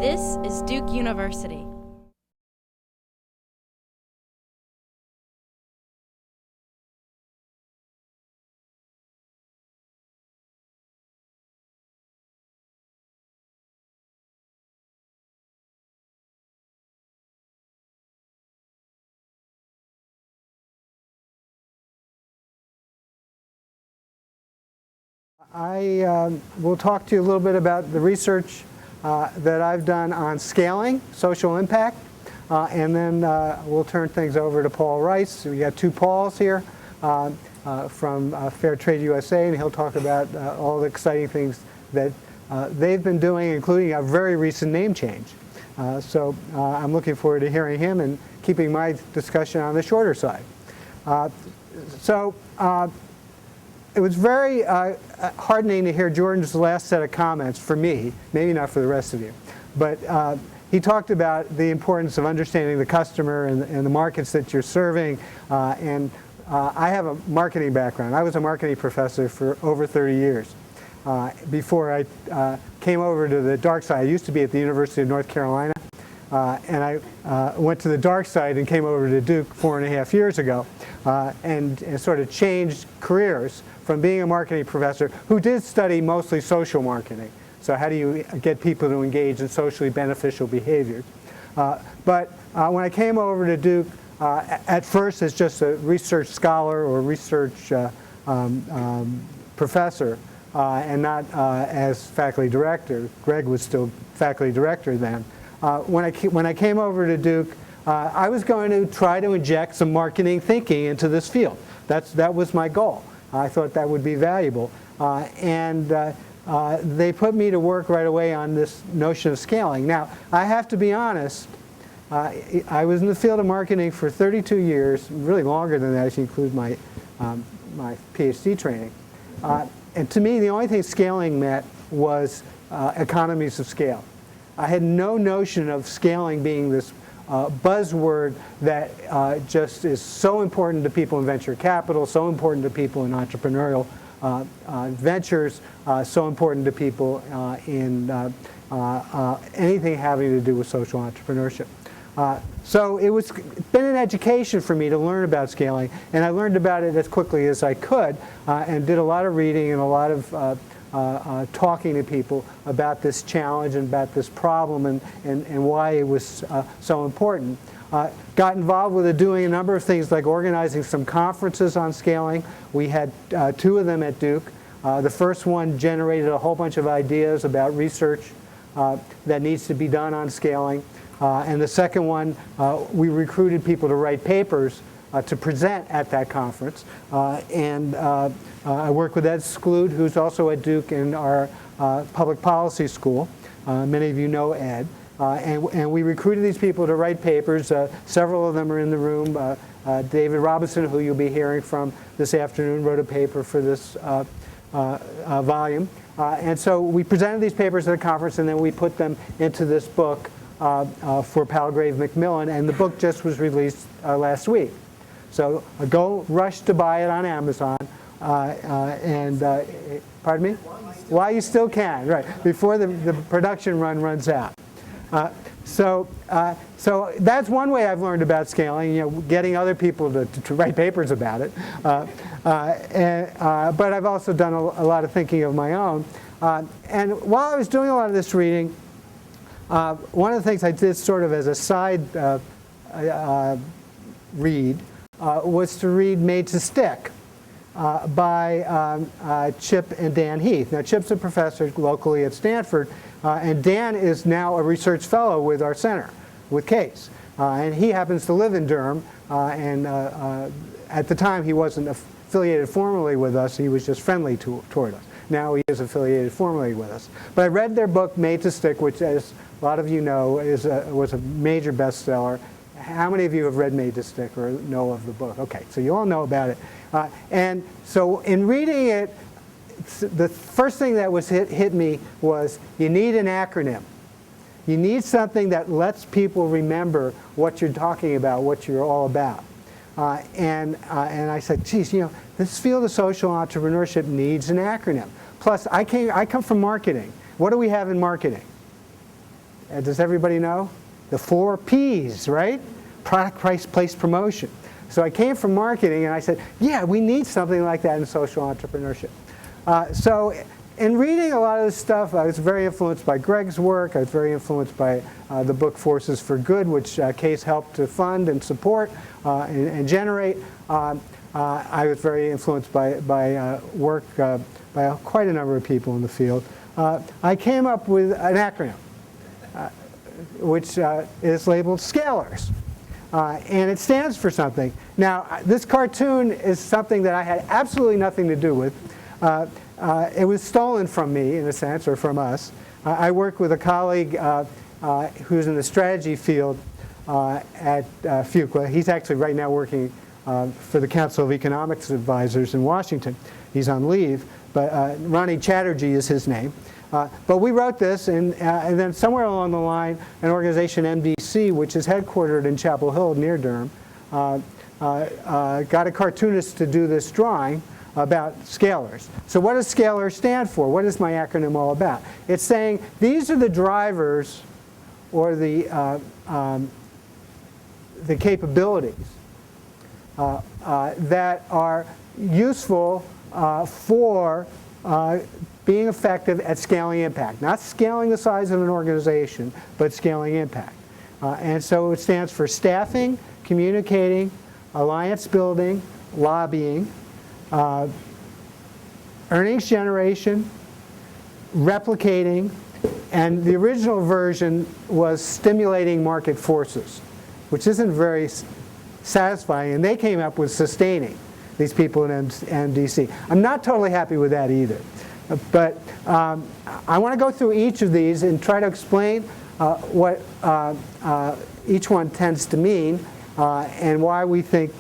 This is Duke University. I will talk to you a little bit about the research that I've done on scaling, social impact, and then we'll turn things over to Paul Rice. We got two Pauls here from Fair Trade USA, and he'll talk about all the exciting things that they've been doing, including a very recent name change. So I'm looking forward to hearing him and keeping my discussion on the shorter side. It was very heartening to hear Jordan's last set of comments for me, maybe not for the rest of you. But he talked about the importance of understanding the customer and the markets that you're serving. I have a marketing background. I was a marketing professor for over 30 years. Before I came over to the dark side, I used to be at the University of North Carolina. And I went to the dark side and came over to Duke 4.5 years ago and sort of changed careers from being a marketing professor who did study mostly social marketing. So how do you get people to engage in socially beneficial behaviors? But when I came over to Duke, at first as just a research scholar or research professor and not as faculty director, Greg was still faculty director then, when I came over to Duke, I was going to try to inject some marketing thinking into this field. That was my goal. I thought that would be valuable. They put me to work right away on this notion of scaling. Now, I have to be honest, I was in the field of marketing for 32 years, really longer than that if you include my PhD training. And to me, the only thing scaling meant was economies of scale. I had no notion of scaling being this buzzword that just is so important to people in venture capital, so important to people in entrepreneurial ventures, so important to people in anything having to do with social entrepreneurship. So it's been an education for me to learn about scaling, and I learned about it as quickly as I could and did a lot of reading and a lot of talking to people about this challenge and about this problem and why it was so important. Got involved with doing a number of things like organizing some conferences on scaling. We had two of them at Duke. The first one generated a whole bunch of ideas about research that needs to be done on scaling. And the second one, we recruited people to write papers to present at that conference. I work with Ed Skloot, who's also at Duke in our public policy school. Many of you know Ed. And we recruited these people to write papers. Several of them are in the room. David Robinson, who you'll be hearing from this afternoon, wrote a paper for this volume. And so we presented these papers at a conference, and then we put them into this book for Palgrave Macmillan, and the book just was released last week. So go rush to buy it on Amazon. Pardon me? While you still can, right, before the production run runs out. So that's one way I've learned about scaling, getting other people to write papers about it. But I've also done a lot of thinking of my own. And while I was doing a lot of this reading, one of the things I did sort of as a side read was to read Made to Stick by Chip and Dan Heath. Now, Chip's a professor locally at Stanford, and Dan is now a research fellow with our center, with CASE. And he happens to live in Durham, and at the time he wasn't affiliated formally with us, he was just friendly toward us. Now he is affiliated formally with us. But I read their book, Made to Stick, which, as a lot of you know, was a major bestseller. How many of you have read Made to Stick or know of the book? Okay, so you all know about it. And so in reading it, the first thing that was hit me was you need an acronym. You need something that lets people remember what you're talking about, what you're all about. And I said, geez, this field of social entrepreneurship needs an acronym. Plus, I come from marketing. What do we have in marketing? Does everybody know? The 4 P's, right? Product, price, place, promotion. So I came from marketing and I said, yeah, we need something like that in social entrepreneurship. So in reading a lot of this stuff, I was very influenced by Greg's work. I was very influenced by the book Forces for Good, which Case helped to fund and support and generate. I was very influenced by work by quite a number of people in the field. I came up with an acronym, which is labeled SCALERS. And it stands for something. Now, this cartoon is something that I had absolutely nothing to do with. It was stolen from me, in a sense, or from us. I work with a colleague who's in the strategy field at Fuqua. He's actually right now working for the Council of Economics Advisors in Washington. He's on leave, but Ronnie Chatterjee is his name. But we wrote this, and then somewhere along the line, an organization, MDC, which is headquartered in Chapel Hill near Durham, got a cartoonist to do this drawing about scalers. So what does scalar stand for? What is my acronym all about? It's saying these are the drivers or the capabilities that are useful for being effective at scaling impact. Not scaling the size of an organization, but scaling impact. And so it stands for staffing, communicating, alliance building, lobbying, earnings generation, replicating, and the original version was stimulating market forces, which isn't very satisfying, and they came up with sustaining, these people in MDC. I'm not totally happy with that either. But I want to go through each of these and try to explain what each one tends to mean and why we think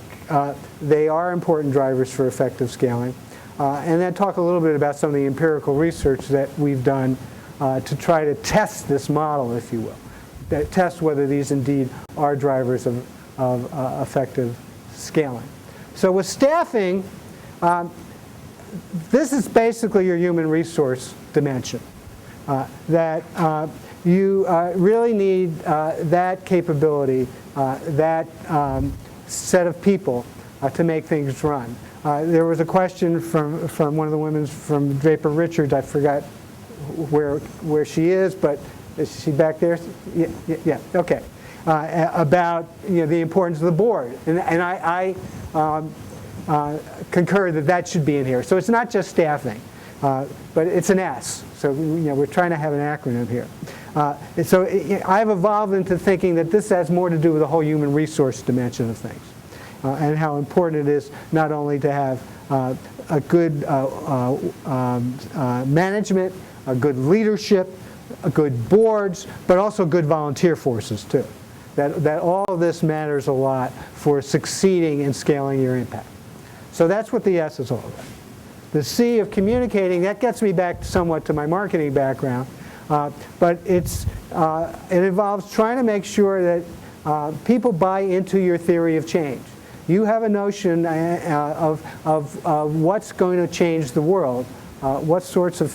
they are important drivers for effective scaling. And then talk a little bit about some of the empirical research that we've done to try to test this model, if you will. That test whether these indeed are drivers of effective scaling. So with staffing, this is basically your human resource dimension. That you really need that capability, that set of people to make things run. There was a question from one of the women from Draper Richards. I forgot where she is, but is she back there? Yeah, okay. About the importance of the board, and I concur that should be in here. So it's not just staffing, but it's an S. So we're trying to have an acronym here. And so I've evolved into thinking that this has more to do with the whole human resource dimension of things, and how important it is not only to have a good management, a good leadership, a good boards, but also good volunteer forces too. That all of this matters a lot for succeeding in scaling your impact. So that's what the S is all about. The C of communicating, that gets me back somewhat to my marketing background, but it involves trying to make sure that people buy into your theory of change. You have a notion of what's going to change the world, what sorts of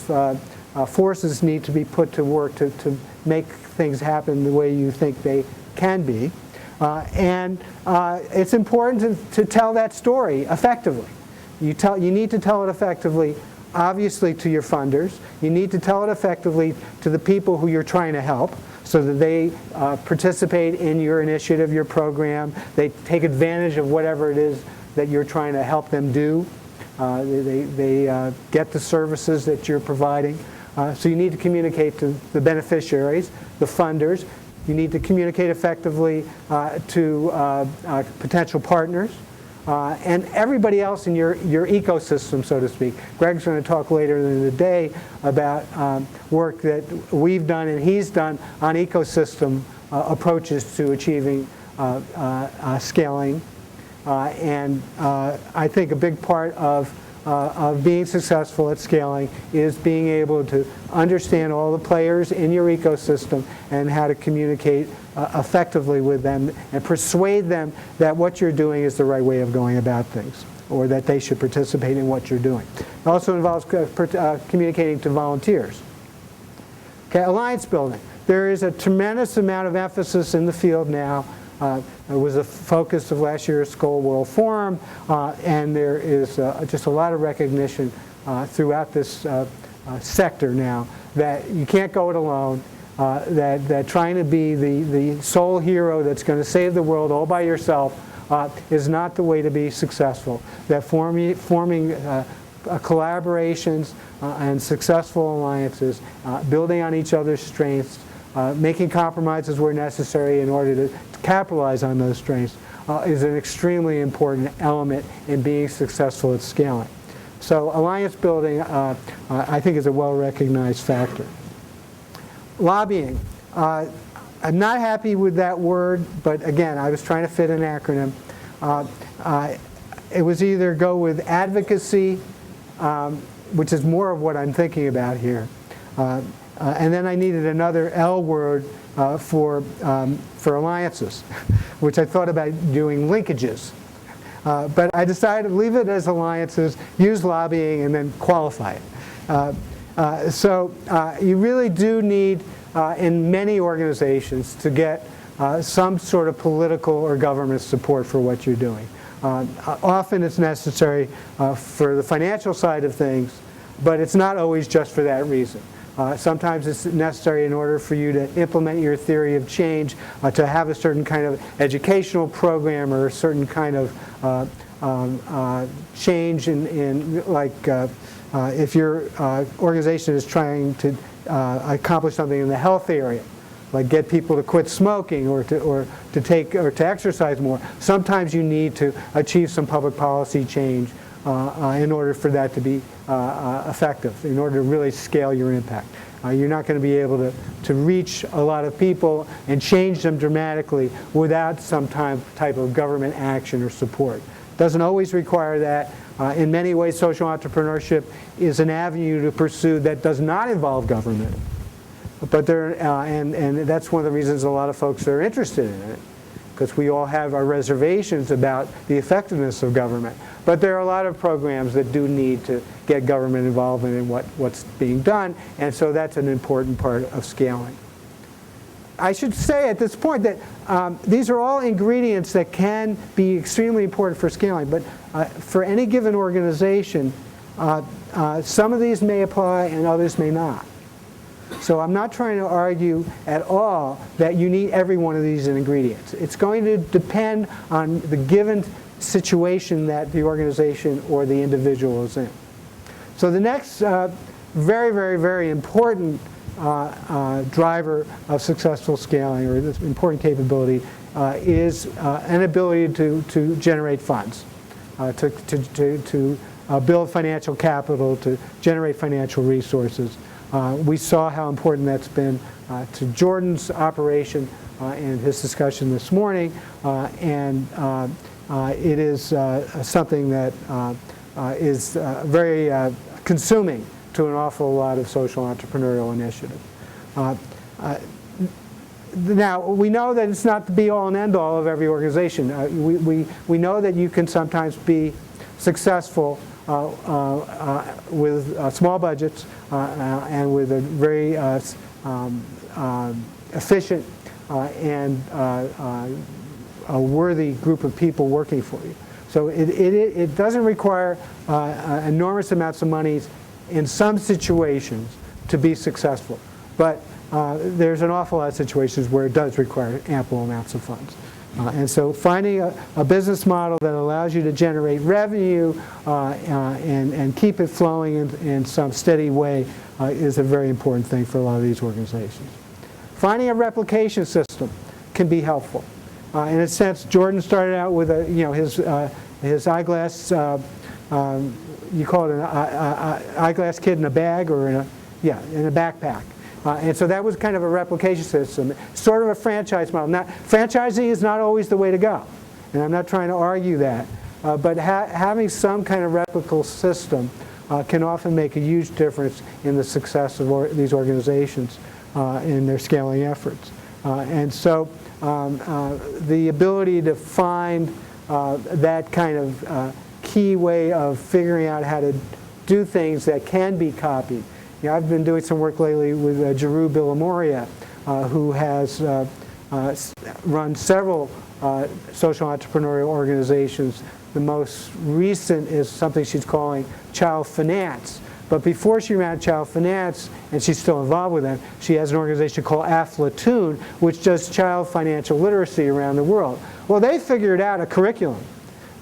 forces need to be put to work to make things happen the way you think they can be. And it's important to tell that story effectively. You need to tell it effectively, obviously, to your funders. You need to tell it effectively to the people who you're trying to help so that they participate in your initiative, your program. They take advantage of whatever it is that you're trying to help them do. They get the services that you're providing. So you need to communicate to the beneficiaries, the funders. You need to communicate effectively to potential partners and everybody else in your ecosystem, so to speak. Greg's going to talk later in the day about work that we've done and he's done on ecosystem approaches to achieving scaling. And I think a big part of being successful at scaling is being able to understand all the players in your ecosystem and how to communicate effectively with them and persuade them that what you're doing is the right way of going about things, or that they should participate in what you're doing. It also involves communicating to volunteers. Okay, alliance building. there is a tremendous amount of emphasis in the field now. It was a focus of last year's Skoll World Forum, and there is just a lot of recognition throughout this sector now that you can't go it alone, that trying to be the sole hero that's going to save the world all by yourself is not the way to be successful, that forming collaborations and successful alliances, building on each other's strengths, making compromises where necessary in order to capitalize on those strengths is an extremely important element in being successful at scaling. So alliance building, I think, is a well-recognized factor. Lobbying. I'm not happy with that word, but again, I was trying to fit an acronym. It was either go with advocacy, which is more of what I'm thinking about here, and then I needed another L word for alliances, which I thought about doing linkages. But I decided to leave it as alliances, use lobbying, and then qualify it. So you really do need, in many organizations, to get some sort of political or government support for what you're doing. Often it's necessary for the financial side of things, but it's not always just for that reason. Sometimes it's necessary in order for you to implement your theory of change, to have a certain kind of educational program or a certain kind of change in like if your organization is trying to accomplish something in the health area, like get people to quit smoking or to exercise more. Sometimes you need to achieve some public policy change in order for that to be effective, in order to really scale your impact. You're not going to be able to reach a lot of people and change them dramatically without some type of government action or support. Doesn't always require that. In many ways, social entrepreneurship is an avenue to pursue that does not involve government. But and that's one of the reasons a lot of folks are interested in it, because we all have our reservations about the effectiveness of government. But there are a lot of programs that do need to get government involvement in what's being done, and so that's an important part of scaling. I should say at this point that these are all ingredients that can be extremely important for scaling, but for any given organization, some of these may apply and others may not. So I'm not trying to argue at all that you need every one of these ingredients. It's going to depend on the given situation that the organization or the individual is in. So the next very, very, very important driver of successful scaling, or this important capability, is an ability to generate funds, to build financial capital, to generate financial resources. We saw how important that's been to Jordan's operation and his discussion this morning, and it is something that is very consuming to an awful lot of social entrepreneurial initiatives. Now, we know that it's not the be-all and end-all of every organization. We know that you can sometimes be successful with small budgets and with a very efficient and a worthy group of people working for you. So it doesn't require enormous amounts of money in some situations to be successful. But there's an awful lot of situations where it does require ample amounts of funds. And so finding a business model that allows you to generate revenue and keep it flowing in some steady way is a very important thing for a lot of these organizations. Finding a replication system can be helpful. In a sense, Jordan started out with his eyeglass, you call it an eyeglass kid in a bag or in a backpack. And so that was kind of a replication system, sort of a franchise model. Now, franchising is not always the way to go, and I'm not trying to argue that. But having some kind of replicable system can often make a huge difference in the success of these organizations in their scaling efforts. And so the ability to find that kind of key way of figuring out how to do things that can be copied. I've been doing some work lately with Giroux Villamoria, who has run several social entrepreneurial organizations. The most recent is something she's calling Child Finance. But before she ran Child Finance, and she's still involved with them, she has an organization called Aflatoon, which does child financial literacy around the world. Well, they figured out a curriculum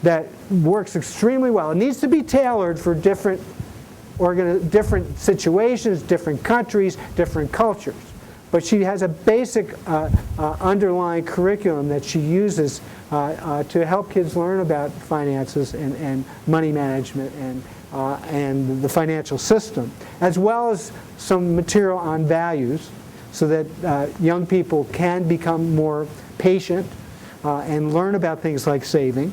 that works extremely well. It needs to be tailored for different situations, different countries, different cultures. But she has a basic underlying curriculum that she uses to help kids learn about finances and money management and the financial system, as well as some material on values so that young people can become more patient and learn about things like saving.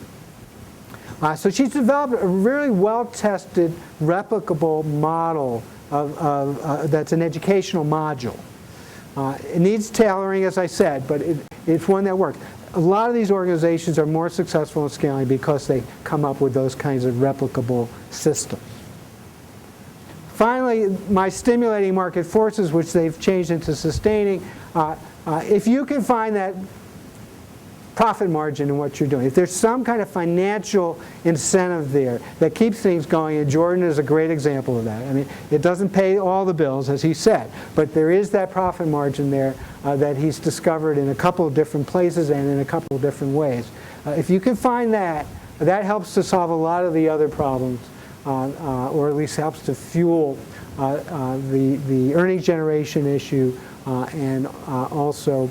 So she's developed a really well-tested, replicable model that's an educational module. It needs tailoring, as I said, but it's one that works. A lot of these organizations are more successful in scaling because they come up with those kinds of replicable systems. Finally, my stimulating market forces, which they've changed into sustaining. If you can find that profit margin in what you're doing, if there's some kind of financial incentive there that keeps things going, and Jordan is a great example of that. I mean, it doesn't pay all the bills, as he said, but there is that profit margin there that he's discovered in a couple of different places and in a couple of different ways. If you can find that, that helps to solve a lot of the other problems, or at least helps to fuel the earnings generation issue, and also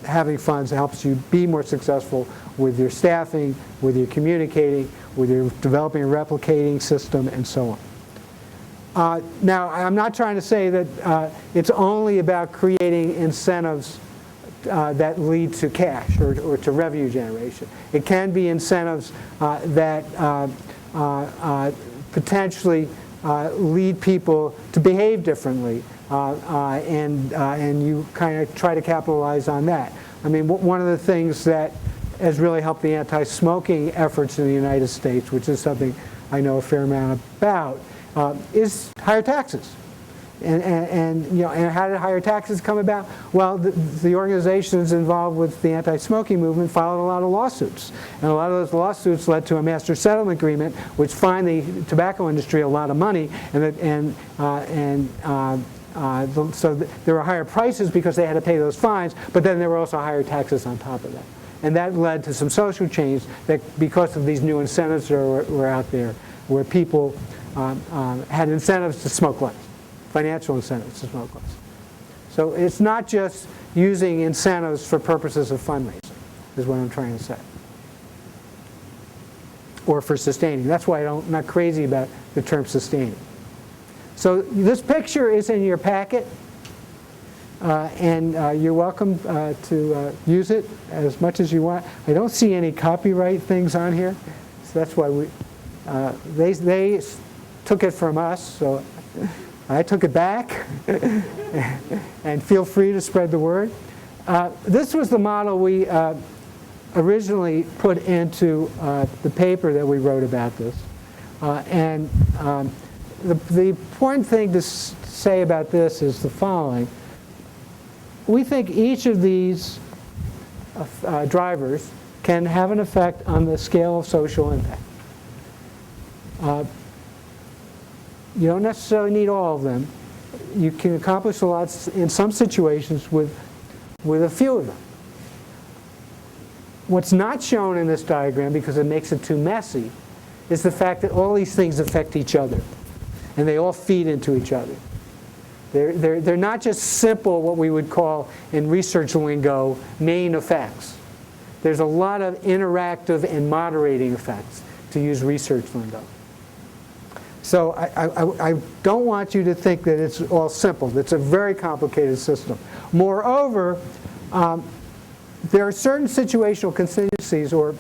having funds helps you be more successful with your staffing, with your communicating, with your developing a replicating system, and so on. Now, I'm not trying to say that it's only about creating incentives that lead to cash or to revenue generation. It can be incentives that potentially lead people to behave differently. And you kind of try to capitalize on that. I mean, one of the things that has really helped the anti-smoking efforts in the United States, which is something I know a fair amount about, is higher taxes. And how did higher taxes come about? Well, the organizations involved with the anti-smoking movement filed a lot of lawsuits, and a lot of those lawsuits led to a master settlement agreement, which fined the tobacco industry a lot of money, so there were higher prices because they had to pay those fines, but then there were also higher taxes on top of that. And that led to some social change that, because of these new incentives that were out there, where people had incentives to smoke less, financial incentives to smoke less. So it's not just using incentives for purposes of fundraising, is what I'm trying to say. Or for sustaining. That's why I'm not crazy about the term sustaining. So this picture is in your packet, and you're welcome to use it as much as you want. I don't see any copyright things on here, so that's why they took it from us, so I took it back, and feel free to spread the word. This was the model we originally put into the paper that we wrote about this, and the important thing to say about this is the following. We think each of these drivers can have an effect on the scale of social impact. You don't necessarily need all of them. You can accomplish a lot in some situations with a few of them. What's not shown in this diagram, because it makes it too messy, is the fact that all these things affect each other. And they all feed into each other. They're not just simple, what we would call in research lingo, main effects. There's a lot of interactive and moderating effects, to use research lingo. So I don't want you to think that it's all simple. It's a very complicated system. Moreover, there are certain situational contingencies, or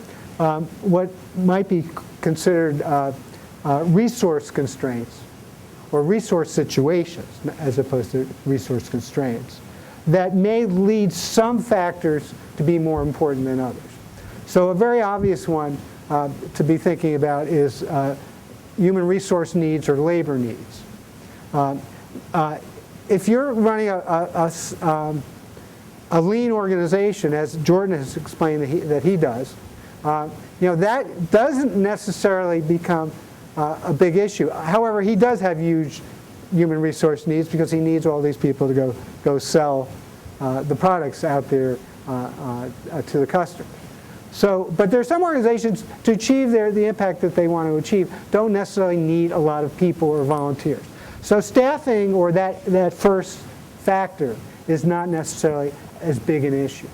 what might be considered resource constraints, or resource situations, as opposed to resource constraints, that may lead some factors to be more important than others. So a very obvious one to be thinking about is human resource needs or labor needs. if you're running a lean organization, as Jordan has explained that he does, that doesn't necessarily become a big issue. However, he does have huge human resource needs because he needs all these people to go sell the products out there to the customer. So, but there are some organizations to achieve the impact that they want to achieve don't necessarily need a lot of people or volunteers. So staffing, or that first factor, is not necessarily as big an issue.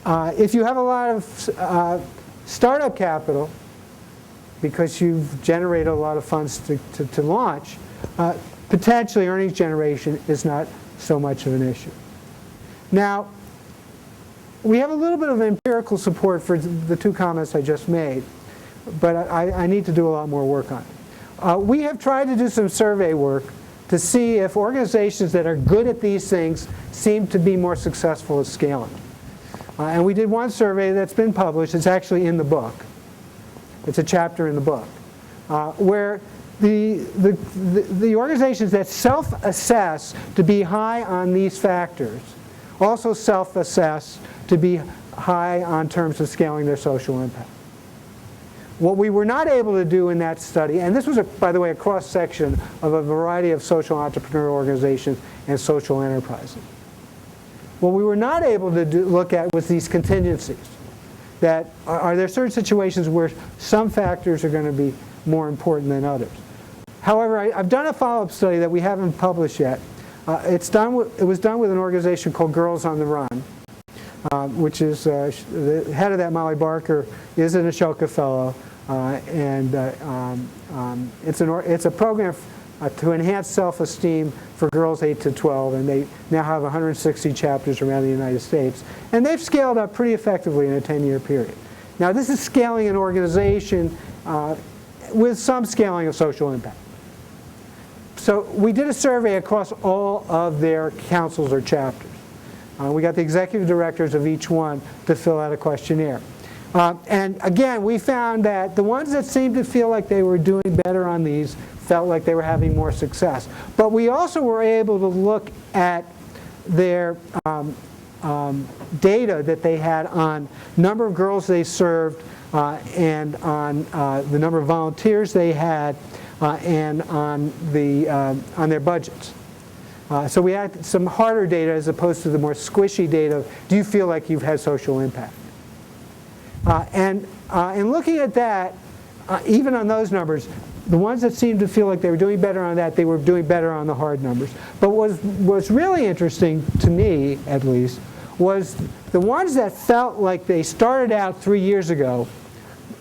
If you have a lot of startup capital, because you've generated a lot of funds to launch, potentially earnings generation is not so much of an issue. Now, we have a little bit of empirical support for the two comments I just made, but I need to do a lot more work on it. We have tried to do some survey work to see if organizations that are good at these things seem to be more successful at scaling. And we did one survey that's been published. It's actually in the book. It's a chapter in the book, where the organizations that self-assess to be high on these factors also self-assess to be high on terms of scaling their social impact. What we were not able to do in that study, and this was, by the way, a cross-section of a variety of social entrepreneurial organizations and social enterprises. What we were not able to look at was these contingencies. That are there certain situations where some factors are going to be more important than others. However, I've done a follow-up study that we haven't published yet. It was done with an organization called Girls on the Run, which is the head of that, Molly Barker, is an Ashoka Fellow, and it's a program to enhance self-esteem for girls 8 to 12, and they now have 160 chapters around the United States. And they've scaled up pretty effectively in a 10-year period. Now, this is scaling an organization with some scaling of social impact. So we did a survey across all of their councils or chapters. We got the executive directors of each one to fill out a questionnaire. And again, we found that the ones that seemed to feel like they were doing better on these felt like they were having more success. But we also were able to look at their data that they had on number of girls they served, and on the number of volunteers they had, and on their budgets. So we had some harder data as opposed to the more squishy data. Do you feel like you've had social impact? And in looking at that, even on those numbers, the ones that seemed to feel like they were doing better on that, they were doing better on the hard numbers. But what was really interesting, to me at least, was the ones that felt like they started out 3 years ago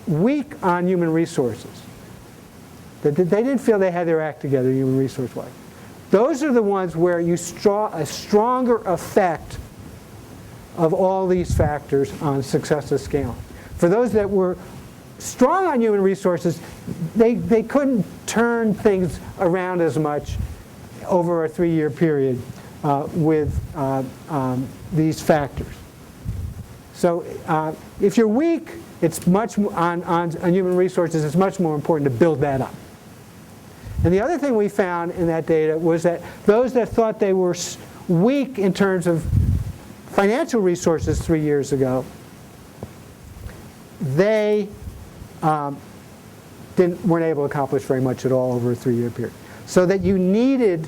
weak on human resources. That they didn't feel they had their act together human resource-wise. Those are the ones where you saw a stronger effect of all these factors on success of scaling. For those that were strong on human resources, they couldn't turn things around as much over a 3-year period with these factors. So if you're weak, it's much on human resources, it's much more important to build that up. And the other thing we found in that data was that those that thought they were weak in terms of financial resources 3 years ago, they weren't able to accomplish very much at all over a 3-year period. So that you needed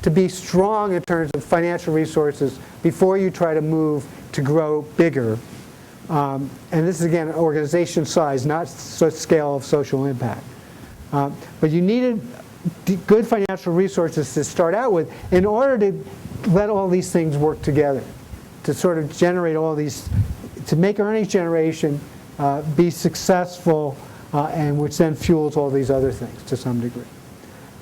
to be strong in terms of financial resources before you try to move to grow bigger. And this is, again, organization size, not scale of social impact. But you needed good financial resources to start out with in order to let all these things work together, to sort of generate all these, to make earnings generation be successful, and which then fuels all these other things to some degree.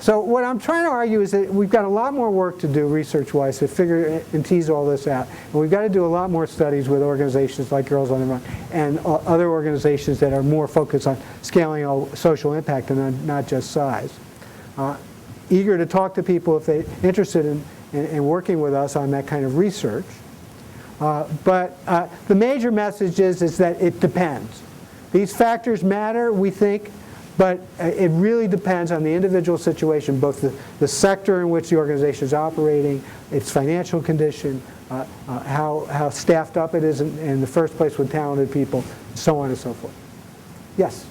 So what I'm trying to argue is that we've got a lot more work to do research-wise to figure and tease all this out. And we've got to do a lot more studies with organizations like Girls on the Run and other organizations that are more focused on scaling social impact and not just size. Eager to talk to people if they're interested in working with us on that kind of research. But the major message is that it depends. These factors matter, we think, But it really depends on the individual situation, both the sector in which the organization is operating, its financial condition, how staffed up it is in the first place with talented people, so on and so forth. Yes?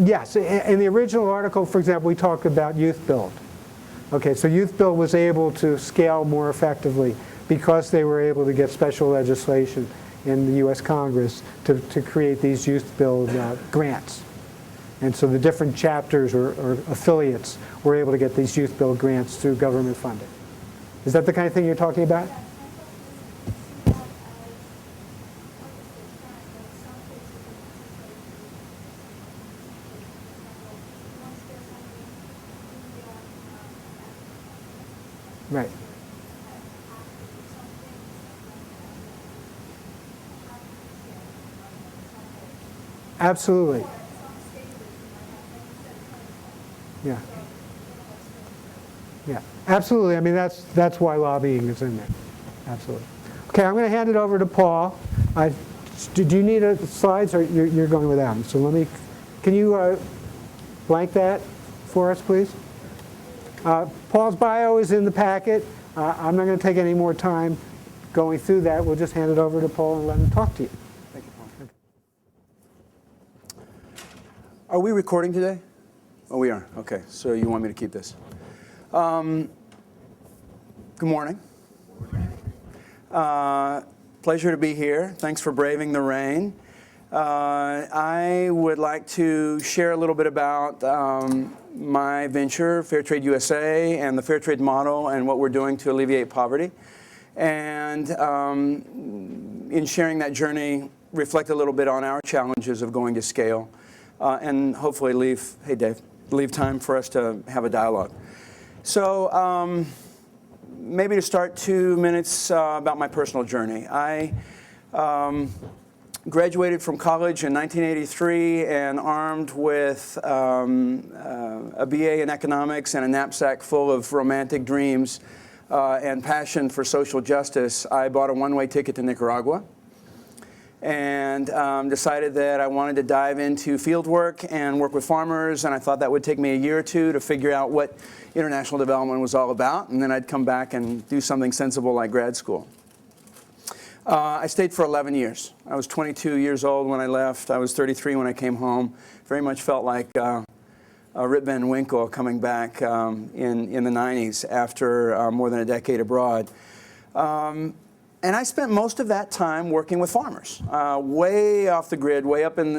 Yes, in the original article, for example, we talked about Youth Build. Okay, so Youth Build was able to scale more effectively because they were able to get special legislation in the U.S. Congress to create these Youth Build grants. And so the different chapters or affiliates were able to get these Youth Build grants through government funding. Is that the kind of thing you're talking about? Right. Absolutely. Yeah. Yeah. Absolutely. I mean, that's why lobbying is in there. Absolutely. Okay, I'm going to hand it over to Paul. Do you need slides, or you're going without them? So can you blank that for us, please? Paul's bio is in the packet. I'm not going to take any more time going through that. We'll just hand it over to Paul and let him talk to you. Thank you, Paul. Thank you. Are we recording today? Oh, we are. Okay, so you want me to keep this. Good morning. Pleasure to be here. Thanks for braving the rain. I would like to share a little bit about my venture, Fair Trade USA, and the Fair Trade model and what we're doing to alleviate poverty. And in sharing that journey, reflect a little bit on our challenges of going to scale, and hopefully leave time for us to have a dialogue. So maybe to start, 2 minutes about my personal journey. I graduated from college in 1983 and armed with a BA in economics and a knapsack full of romantic dreams and passion for social justice, I bought a one-way ticket to Nicaragua and decided that I wanted to dive into field work and work with farmers, and I thought that would take me a year or two to figure out what international development was all about, and then I'd come back and do something sensible like grad school. I stayed for 11 years. I was 22 years old when I left. I was 33 when I came home. Very much felt like Rip Van Winkle coming back in the 90s after more than a decade abroad. And I spent most of that time working with farmers, way off the grid, way up in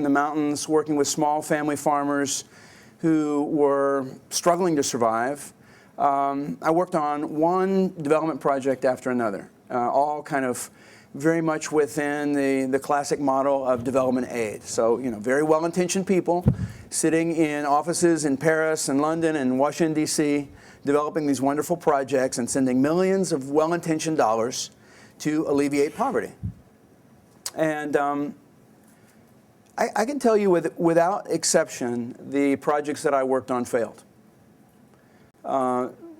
the mountains, working with small family farmers who were struggling to survive. I worked on one development project after another. All kind of very much within the classic model of development aid. So, very well-intentioned people sitting in offices in Paris and London and Washington, D.C., developing these wonderful projects and sending millions of well-intentioned dollars to alleviate poverty. And I can tell you without exception, the projects that I worked on failed.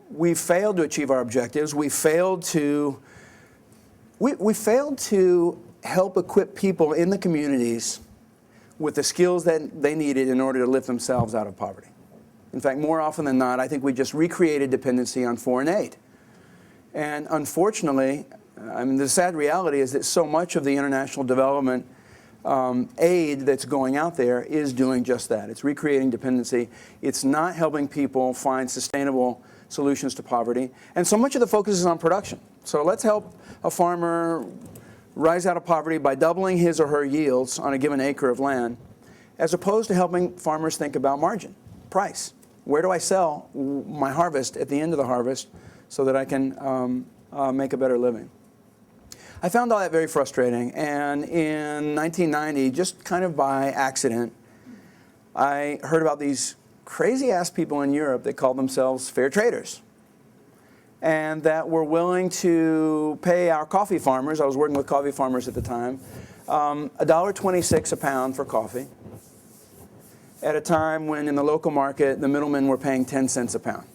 We failed to achieve our objectives. We failed to help equip people in the communities with the skills that they needed in order to lift themselves out of poverty. In fact, more often than not, I think we just recreated dependency on foreign aid. And unfortunately, the sad reality is that so much of the international development aid that's going out there is doing just that. It's recreating dependency. It's not helping people find sustainable solutions to poverty. And so much of the focus is on production. So let's help a farmer rise out of poverty by doubling his or her yields on a given acre of land, as opposed to helping farmers think about margin, price. Where do I sell my harvest at the end of the harvest so that I can make a better living? I found all that very frustrating, and in 1990, just kind of by accident, I heard about these crazy-ass people in Europe that called themselves fair traders, and that were willing to pay our coffee farmers, I was working with coffee farmers at the time, $1.26 a pound for coffee, at a time when in the local market the middlemen were paying 10 cents a pound.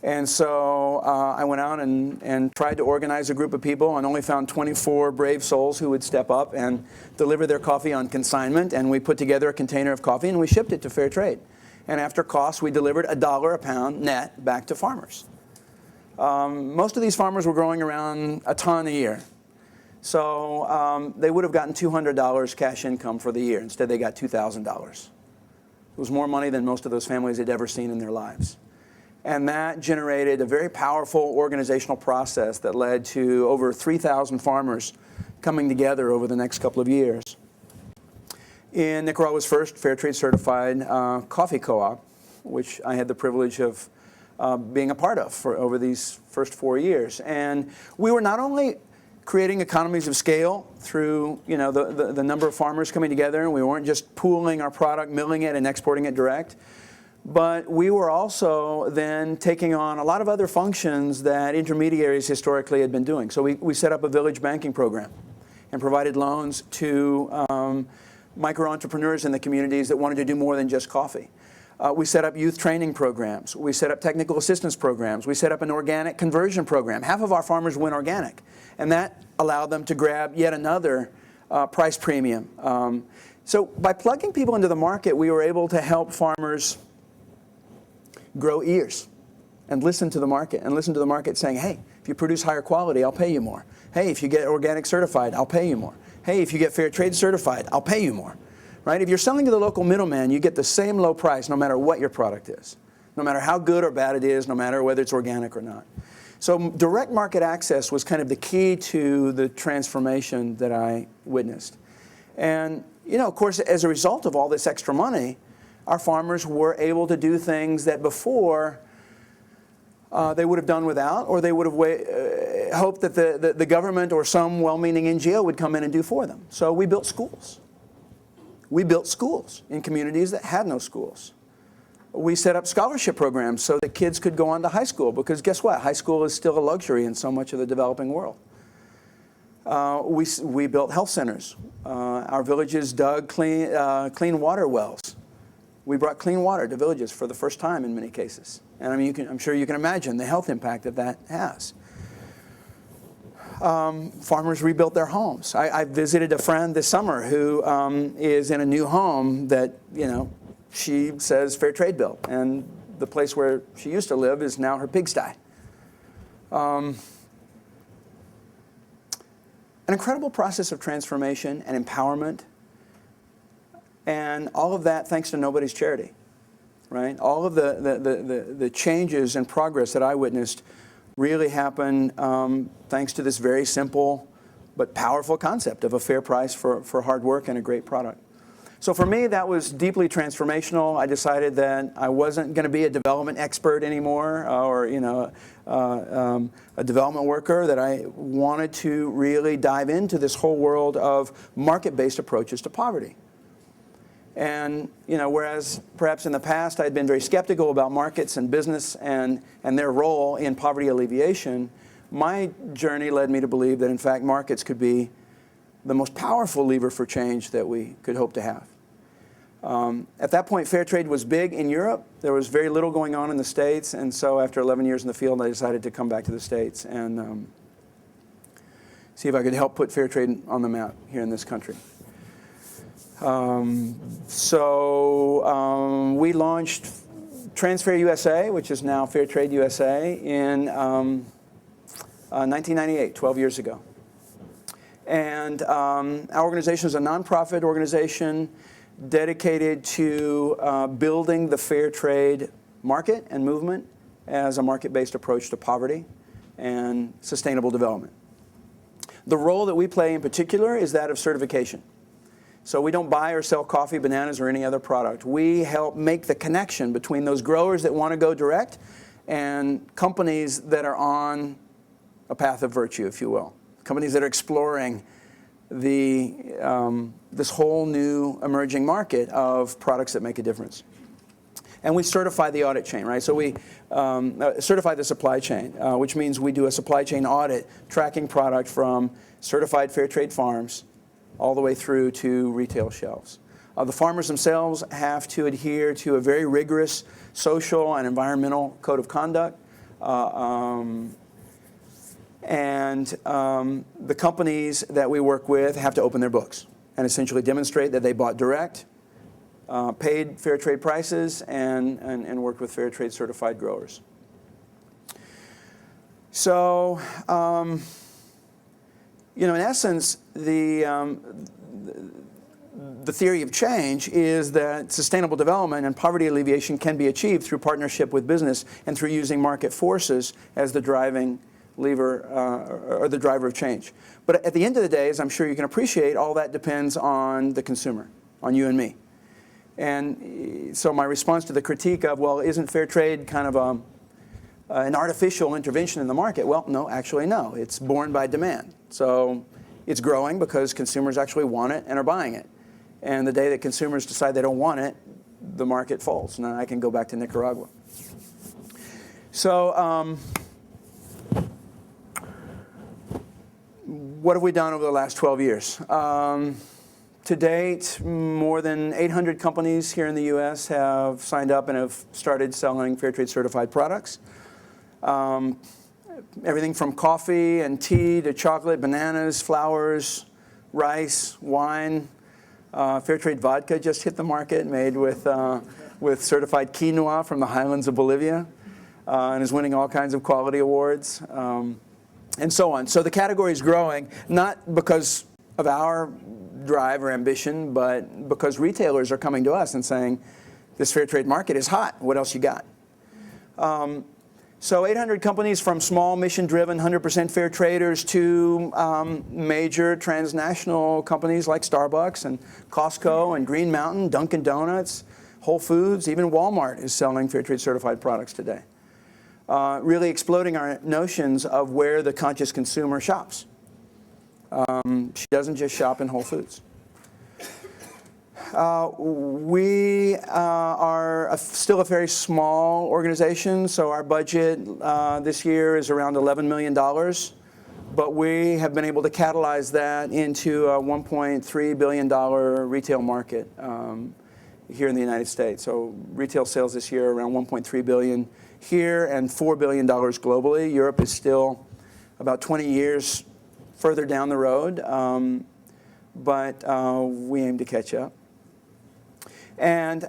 And so I went out and tried to organize a group of people and only found 24 brave souls who would step up and deliver their coffee on consignment. And we put together a container of coffee and we shipped it to Fair Trade. And after costs, we delivered $1 a pound net back to farmers. Most of these farmers were growing around a ton a year. So they would have gotten $200 cash income for the year. Instead, they got $2,000. It was more money than most of those families had ever seen in their lives. And that generated a very powerful organizational process that led to over 3,000 farmers coming together over the next couple of years. In Nicaragua's first Fair Trade certified coffee co-op, which I had the privilege of being a part of for over these first 4 years. And we were not only creating economies of scale through the number of farmers coming together, and we weren't just pooling our product, milling it, and exporting it direct, but we were also then taking on a lot of other functions that intermediaries historically had been doing. So we set up a village banking program and provided loans to micro-entrepreneurs in the communities that wanted to do more than just coffee. We set up youth training programs. We set up technical assistance programs. We set up an organic conversion program. Half of our farmers went organic, and that allowed them to grab yet another price premium. So by plugging people into the market, we were able to help farmers grow ears and listen to the market saying, hey, if you produce higher quality, I'll pay you more. Hey, if you get organic certified, I'll pay you more. Hey, if you get fair trade certified, I'll pay you more. Right? If you're selling to the local middleman, you get the same low price no matter what your product is, no matter how good or bad it is, no matter whether it's organic or not. So direct market access was kind of the key to the transformation that I witnessed. And, of course, as a result of all this extra money, our farmers were able to do things that before they would have done without, or they would have hoped that the government or some well-meaning NGO would come in and do for them. So we built schools. We built schools in communities that had no schools. We set up scholarship programs so that kids could go on to high school, because guess what? High school is still a luxury in so much of the developing world. We built health centers. Our villages dug clean water wells. We brought clean water to villages for the first time in many cases. And I mean, I'm sure you can imagine the health impact that has. Farmers rebuilt their homes. I visited a friend this summer who is in a new home that, she says fair trade built. And the place where she used to live is now her pigsty. An incredible process of transformation and empowerment. And all of that thanks to nobody's charity, right? All of the changes and progress that I witnessed really happened thanks to this very simple but powerful concept of a fair price for hard work and a great product. So for me, that was deeply transformational. I decided that I wasn't going to be a development expert anymore, or a development worker, that I wanted to really dive into this whole world of market-based approaches to poverty. And whereas perhaps in the past I'd been very skeptical about markets and business and their role in poverty alleviation, my journey led me to believe that in fact markets could be the most powerful lever for change that we could hope to have. At that point, fair trade was big in Europe. There was very little going on in the States, and so after 11 years in the field, I decided to come back to the States and see if I could help put fair trade on the map here in this country. We launched Transfair USA, which is now Fair Trade USA, in 1998, 12 years ago. And our organization is a nonprofit organization dedicated to building the fair trade market and movement as a market-based approach to poverty and sustainable development. The role that we play in particular is that of certification. So we don't buy or sell coffee, bananas, or any other product. We help make the connection between those growers that want to go direct and companies that are on a path of virtue, if you will. Companies that are exploring this whole new emerging market of products that make a difference. And we certify the audit chain, right? So we certify the supply chain, which means we do a supply chain audit tracking product from certified fair trade farms all the way through to retail shelves. The farmers themselves have to adhere to a very rigorous social and environmental code of conduct. The companies that we work with have to open their books and essentially demonstrate that they bought direct, paid fair trade prices, and worked with fair trade certified growers. So, in essence, the theory of change is that sustainable development and poverty alleviation can be achieved through partnership with business and through using market forces as the driving lever or the driver of change. But at the end of the day, as I'm sure you can appreciate, all that depends on the consumer, on you and me. And so my response to the critique of, well, isn't fair trade kind of an artificial intervention in the market? Well, no, actually no. It's born by demand. So it's growing because consumers actually want it and are buying it. And the day that consumers decide they don't want it, the market falls. Now I can go back to Nicaragua. So what have we done over the last 12 years? To date, more than 800 companies here in the U.S. have signed up and have started selling fair trade certified products. Everything from coffee and tea to chocolate, bananas, flowers, rice, wine. Fair trade vodka just hit the market, made with certified quinoa from the highlands of Bolivia, and is winning all kinds of quality awards, and so on. So the category is growing, not because of our drive or ambition, but because retailers are coming to us and saying, this fair trade market is hot, what else you got? So 800 companies, from small mission-driven 100% fair traders to major transnational companies like Starbucks and Costco and Green Mountain, Dunkin' Donuts, Whole Foods, even Walmart is selling fair trade certified products today. Really exploding our notions of where the conscious consumer shops. She doesn't just shop in Whole Foods. We are still a very small organization, so our budget this year is around $11 million. But we have been able to catalyze that into a $1.3 billion retail market here in the United States. So retail sales this year are around $1.3 billion here and $4 billion globally. Europe is still about 20 years further down the road, but we aim to catch up. And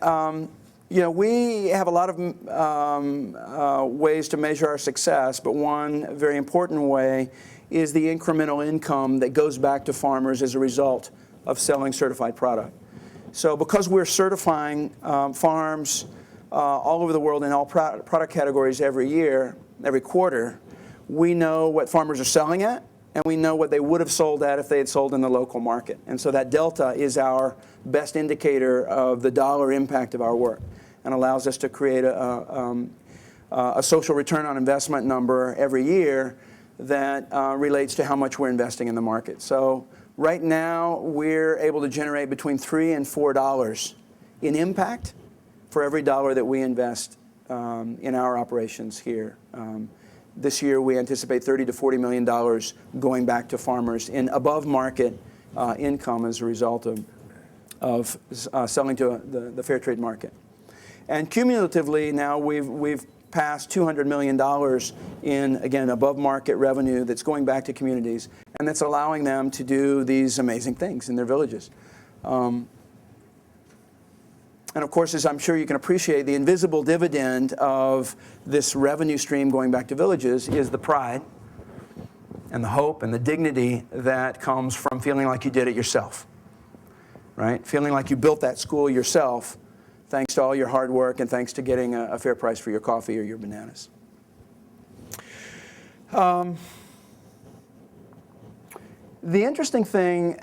we have a lot of ways to measure our success, but one very important way is the incremental income that goes back to farmers as a result of selling certified product. So because we're certifying farms all over the world in all product categories every year, every quarter, we know what farmers are selling at, and we know what they would have sold at if they had sold in the local market. And so that delta is our best indicator of the dollar impact of our work and allows us to create a social return on investment number every year that relates to how much we're investing in the market. So right now, we're able to generate between $3 and $4 in impact for every dollar that we invest in our operations here. This year, we anticipate $30 to $40 million going back to farmers in above-market income as a result of selling to the fair trade market. And cumulatively, now we've passed $200 million in, again, above-market revenue that's going back to communities, and that's allowing them to do these amazing things in their villages. And of course, as I'm sure you can appreciate, the invisible dividend of this revenue stream going back to villages is the pride and the hope and the dignity that comes from feeling like you did it yourself, right? Feeling like you built that school yourself thanks to all your hard work and thanks to getting a fair price for your coffee or your bananas. The interesting thing,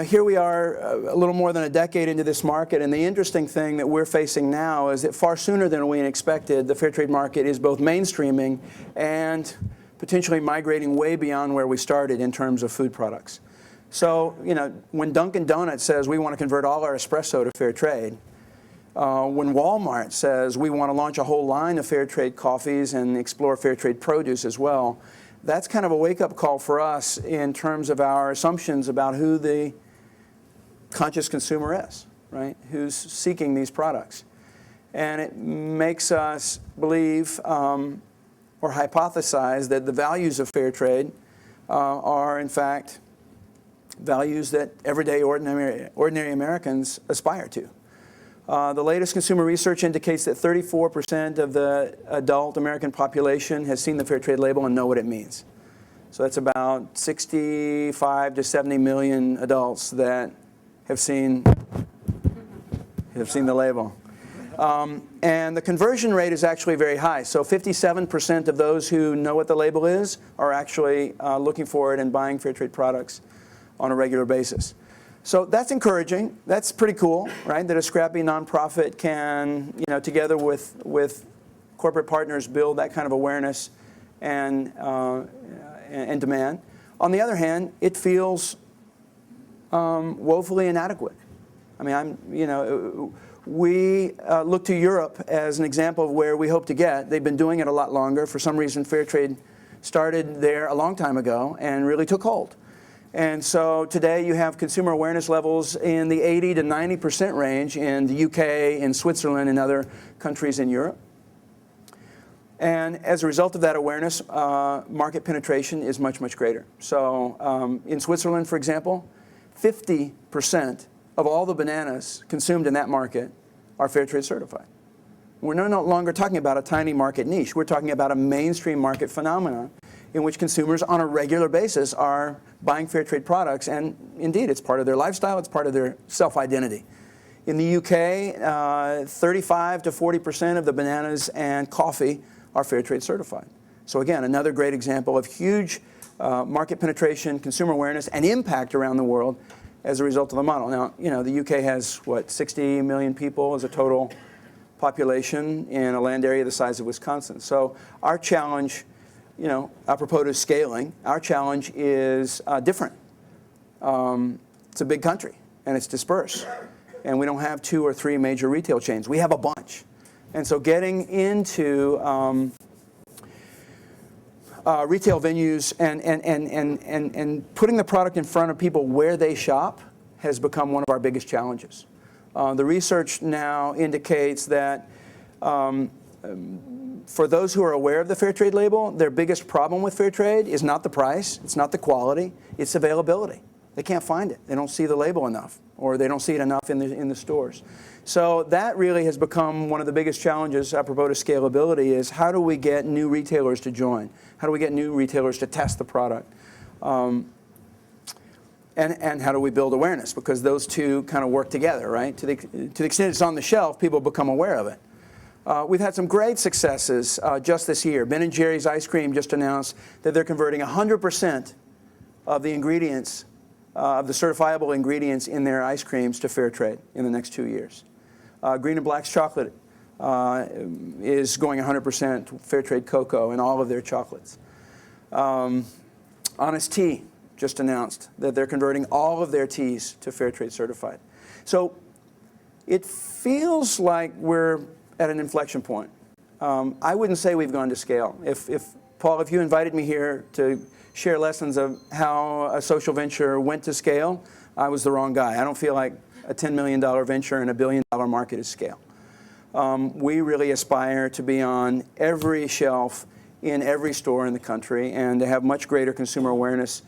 here we are a little more than a decade into this market, and the interesting thing that we're facing now is that far sooner than we expected, the fair trade market is both mainstreaming and potentially migrating way beyond where we started in terms of food products. So, when Dunkin' Donuts says we want to convert all our espresso to fair trade, when Walmart says we want to launch a whole line of fair trade coffees and explore fair trade produce as well, that's kind of a wake-up call for us in terms of our assumptions about who the conscious consumer is. right, who's seeking these products. And it makes us believe or hypothesize that the values of fair trade are, in fact, values that everyday ordinary Americans aspire to. The latest consumer research indicates that 34% of the adult American population has seen the fair trade label and know what it means. So that's about 65 to 70 million adults that have seen the label. And the conversion rate is actually very high. So 57% of those who know what the label is are actually looking for it and buying fair trade products on a regular basis. So that's encouraging. That's pretty cool, right? That a scrappy nonprofit can, together with corporate partners, build that kind of awareness and demand. On the other hand, it feels woefully inadequate. I mean, we look to Europe as an example of where we hope to get. They've been doing it a lot longer. For some reason, fair trade started there a long time ago and really took hold. And so today you have consumer awareness levels in the 80 to 90% range in the UK, in Switzerland, and other countries in Europe. And as a result of that awareness, market penetration is much, much greater. So in Switzerland, for example, 50% of all the bananas consumed in that market are fair trade certified. We're no longer talking about a tiny market niche. We're talking about a mainstream market phenomenon in which consumers on a regular basis are buying fair trade products, and indeed it's part of their lifestyle, it's part of their self-identity. In the UK, 35 to 40% of the bananas and coffee are fair trade certified. So again, another great example of huge market penetration, consumer awareness, and impact around the world as a result of the model. Now, the UK has, 60 million people as a total population in a land area the size of Wisconsin. So our challenge, apropos to scaling, our challenge is different. It's a big country, and it's dispersed. And we don't have 2 or 3 major retail chains. We have a bunch. And so getting into retail venues and putting the product in front of people where they shop has become one of our biggest challenges. The research now indicates that for those who are aware of the fair trade label, their biggest problem with fair trade is not the price, it's not the quality, it's availability. They can't find it. They don't see the label enough, or they don't see it enough in the stores. So that really has become one of the biggest challenges apropos to scalability, is how do we get new retailers to join? How do we get new retailers to test the product? And how do we build awareness? Because those two kind of work together, right? To the extent it's on the shelf, people become aware of it. We've had some great successes just this year. Ben & Jerry's ice cream just announced that they're converting 100% of the ingredients, of the certifiable ingredients in their ice creams to fair trade in the next 2 years. Green & Black's chocolate is going 100% fair trade cocoa in all of their chocolates. Honest Tea just announced that they're converting all of their teas to fair trade certified. So it feels like we're at an inflection point. I wouldn't say we've gone to scale. Paul, if you invited me here to share lessons of how a social venture went to scale, I was the wrong guy. I don't feel like a $10 million venture in a $1 billion market is scale. We really aspire to be on every shelf in every store in the country and to have much greater consumer awareness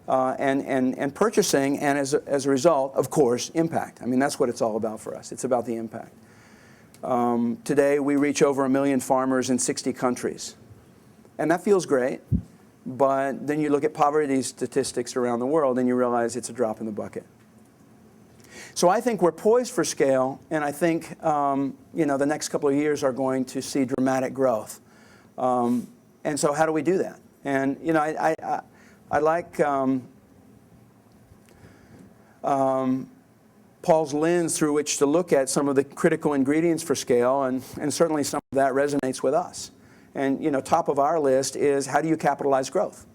and purchasing, and as a result, of course, impact. I mean, that's what it's all about for us. It's about the impact. Today, we reach over 1 million farmers in 60 countries. And that feels great, but then you look at poverty statistics around the world and you realize it's a drop in the bucket. So I think we're poised for scale, and I think the next couple of years are going to see dramatic growth. And so how do we do that? And I like Paul's lens through which to look at some of the critical ingredients for scale, and certainly some of that resonates with us. And top of our list is, how do you capitalize growth?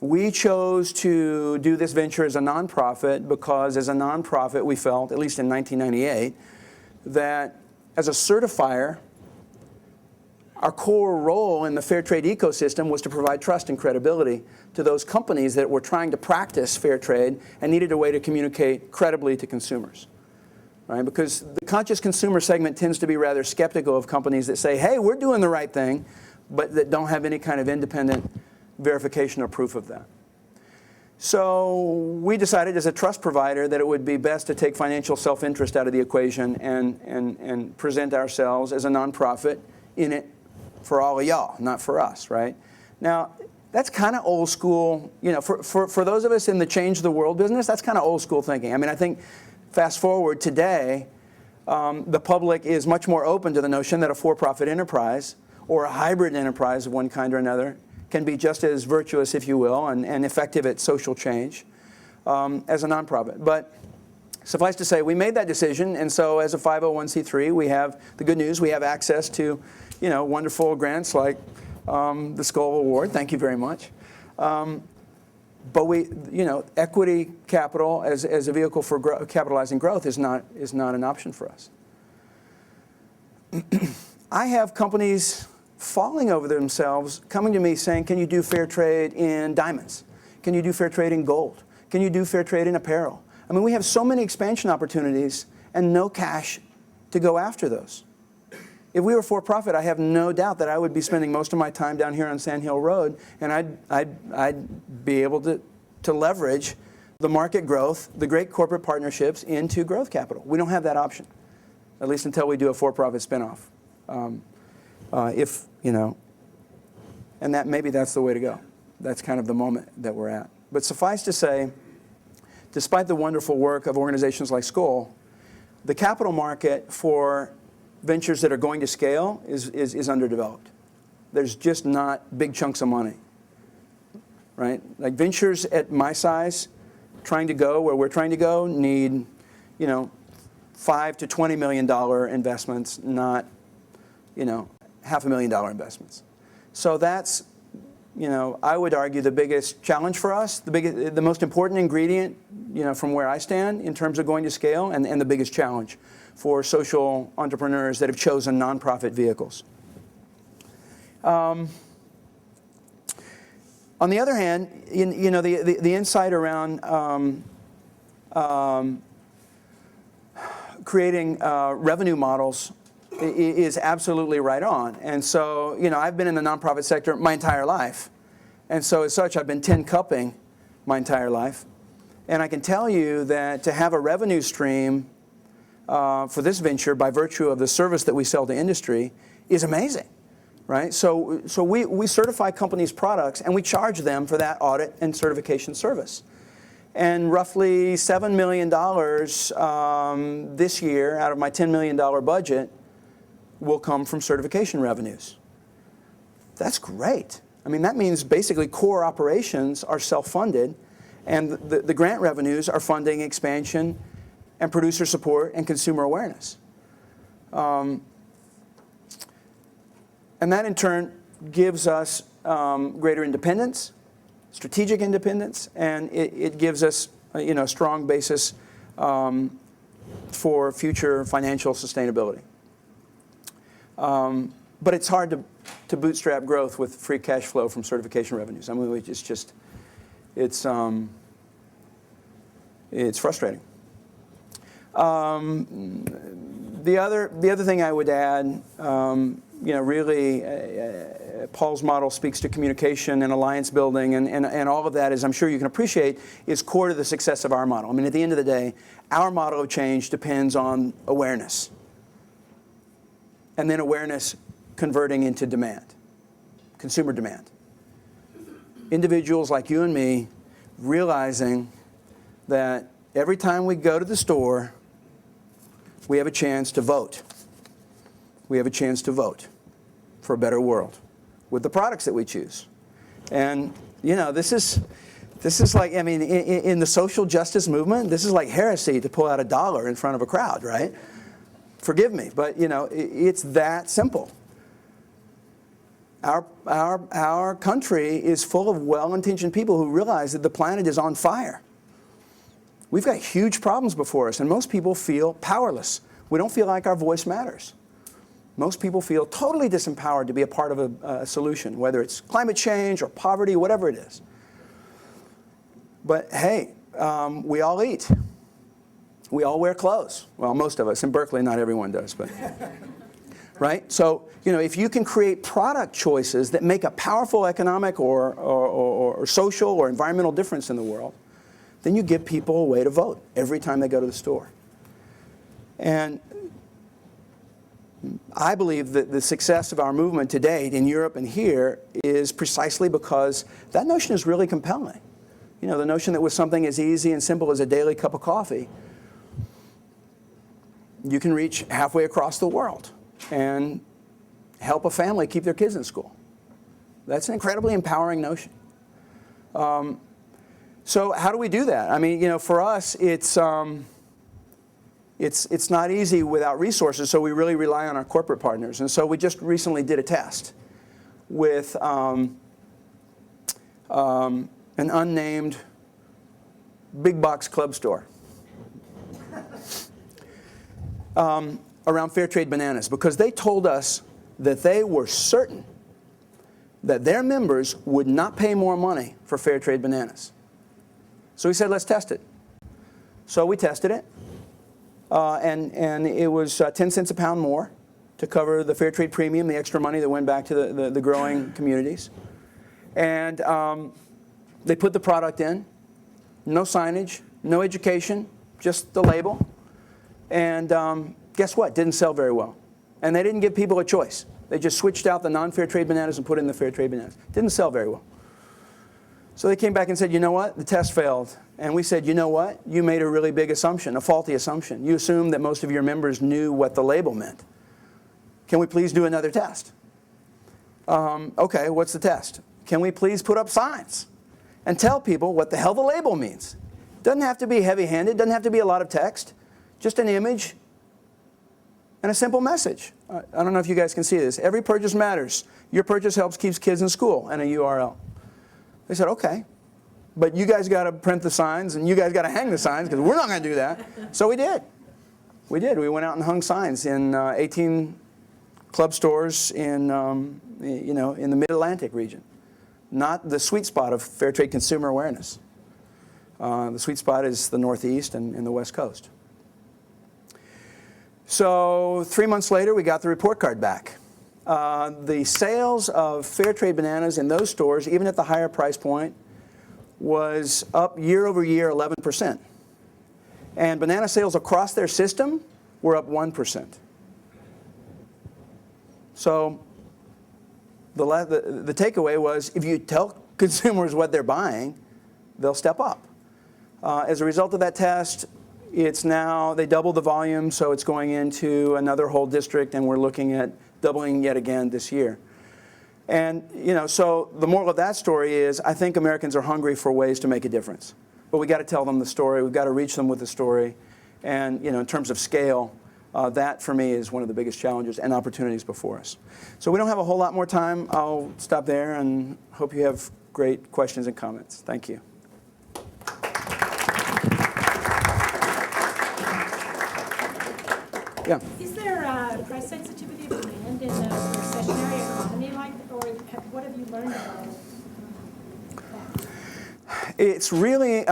We chose to do this venture as a nonprofit because as a nonprofit we felt, at least in 1998, that as a certifier, our core role in the fair trade ecosystem was to provide trust and credibility to those companies that were trying to practice fair trade and needed a way to communicate credibly to consumers. Right? Because the conscious consumer segment tends to be rather skeptical of companies that say, hey, we're doing the right thing, but that don't have any kind of independent verification or proof of that. So we decided as a trust provider that it would be best to take financial self-interest out of the equation and present ourselves as a nonprofit in it for all of y'all, not for us, right? Now, that's kind of old school, you know, for those of us in the change the world business, that's kind of old school thinking. I mean, I think fast forward today, the public is much more open to the notion that a for-profit enterprise or a hybrid enterprise of one kind or another can be just as virtuous, if you will, and effective at social change as a nonprofit. But suffice to say, we made that decision, and so as a 501c3, we have the good news, we have access to, you know, wonderful grants like the Skoll Award. Thank you very much. But we, you know, equity capital as a vehicle for capitalizing growth is not an option for us. I have companies falling over themselves, coming to me saying, can you do fair trade in diamonds? Can you do fair trade in gold? Can you do fair trade in apparel? I mean, we have so many expansion opportunities and no cash to go after those. If we were for-profit, I have no doubt that I would be spending most of my time down here on Sand Hill Road, and I'd be able to leverage the market growth, the great corporate partnerships into growth capital. We don't have that option, at least until we do a for-profit spinoff. If, you know, and that maybe that's the way to go. That's kind of the moment that we're at. But suffice to say, despite the wonderful work of organizations like Skoll, the capital market for ventures that are going to scale is underdeveloped. There's just not big chunks of money, right? Like ventures at my size, trying to go where we're trying to go, need, you know, $5 to $20 million investments, not, you know, $500,000 investments. So that's, you know, I would argue the biggest challenge for us, the most important ingredient, you know, from where I stand in terms of going to scale, and the biggest challenge for social entrepreneurs that have chosen nonprofit vehicles. On the other hand, you know, the insight around creating revenue models is absolutely right on. And so, you know, I've been in the nonprofit sector my entire life. And so as such, I've been tin cupping my entire life. And I can tell you that to have a revenue stream for this venture by virtue of the service that we sell to industry is amazing, right? So we certify companies' products and we charge them for that audit and certification service. And roughly $7 million this year out of my $10 million budget will come from certification revenues. That's great. I mean, that means basically core operations are self-funded, and the grant revenues are funding expansion and producer support and consumer awareness. And that in turn gives us greater independence, strategic independence, and it gives us you know, a strong basis for future financial sustainability. But it's hard to bootstrap growth with free cash flow from certification revenues. I mean, it's frustrating. The other thing I would add, you know, really, Paul's model speaks to communication and alliance building, and all of that, as I'm sure you can appreciate, is core to the success of our model. I mean, at the end of the day, our model of change depends on awareness, and then awareness converting into demand, consumer demand. Individuals like you and me realizing that every time we go to the store, we have a chance to vote. We have a chance to vote for a better world with the products that we choose. And, you know, this is like, I mean, in the social justice movement, this is like heresy to pull out $1 in front of a crowd, right? Forgive me, but, you know, it's that simple. Our country is full of well-intentioned people who realize that the planet is on fire. We've got huge problems before us, and most people feel powerless. We don't feel like our voice matters. most people feel totally disempowered to be a part of a solution, whether it's climate change or poverty, whatever it is. But hey, we all eat. We all wear clothes. Well, most of us. In Berkeley, not everyone does, but right? So, you know, if you can create product choices that make a powerful economic or social or environmental difference in the world, then you give people a way to vote every time they go to the store. And I believe that the success of our movement to date in Europe and here is precisely because that notion is really compelling. You know, the notion that with something as easy and simple as a daily cup of coffee, you can reach halfway across the world and help a family keep their kids in school. That's an incredibly empowering notion. So how do we do that? I mean, you know, for us, it's not easy without resources, so we really rely on our corporate partners. And so we just recently did a test with an unnamed big box club store around fair trade bananas, because they told us that they were certain that their members would not pay more money for fair trade bananas. So we said, let's test it. So we tested it. And it was 10 cents a pound more to cover the fair trade premium, the extra money that went back to the growing communities. And they put the product in, no signage, no education, just the label. And guess what? Didn't sell very well. And they didn't give people a choice. They just switched out the non-fair trade bananas and put in the fair trade bananas. Didn't sell very well. So they came back and said, you know what? The test failed. And we said, you know what? You made a really big assumption, a faulty assumption. You assumed that most of your members knew what the label meant. Can we please do another test? Okay, what's the test? Can we please put up signs and tell people what the hell the label means? Doesn't have to be heavy-handed, doesn't have to be a lot of text, just an image and a simple message. I don't know if you guys can see this. Every purchase matters. Your purchase helps keeps kids in school, and a URL. They said, okay, but you guys got to print the signs and you guys got to hang the signs because we're not going to do that. So we did. We did. We went out and hung signs in 18 club stores in, you know, in the Mid-Atlantic region. Not the sweet spot of fair trade consumer awareness. The sweet spot is the Northeast and the West Coast. So 3 months later, we got the report card back. The sales of fair trade bananas in those stores, even at the higher price point, was up year over year 11%. And banana sales across their system were up 1%. So the takeaway was, if you tell consumers what they're buying, they'll step up. As a result of that test, it's now, they doubled the volume, so it's going into another whole district, and we're looking at doubling yet again this year. And, you know, so the moral of that story is, I think Americans are hungry for ways to make a difference. But we got to tell them the story, we've got to reach them with the story. And, you know, in terms of scale, that for me is one of the biggest challenges and opportunities before us. So we don't have a whole lot more time. I'll stop there and hope you have great questions and comments. Thank you. Yeah. Is there price sensitivity of demand in a recessionary economy like, or what have you learned about that? It's really,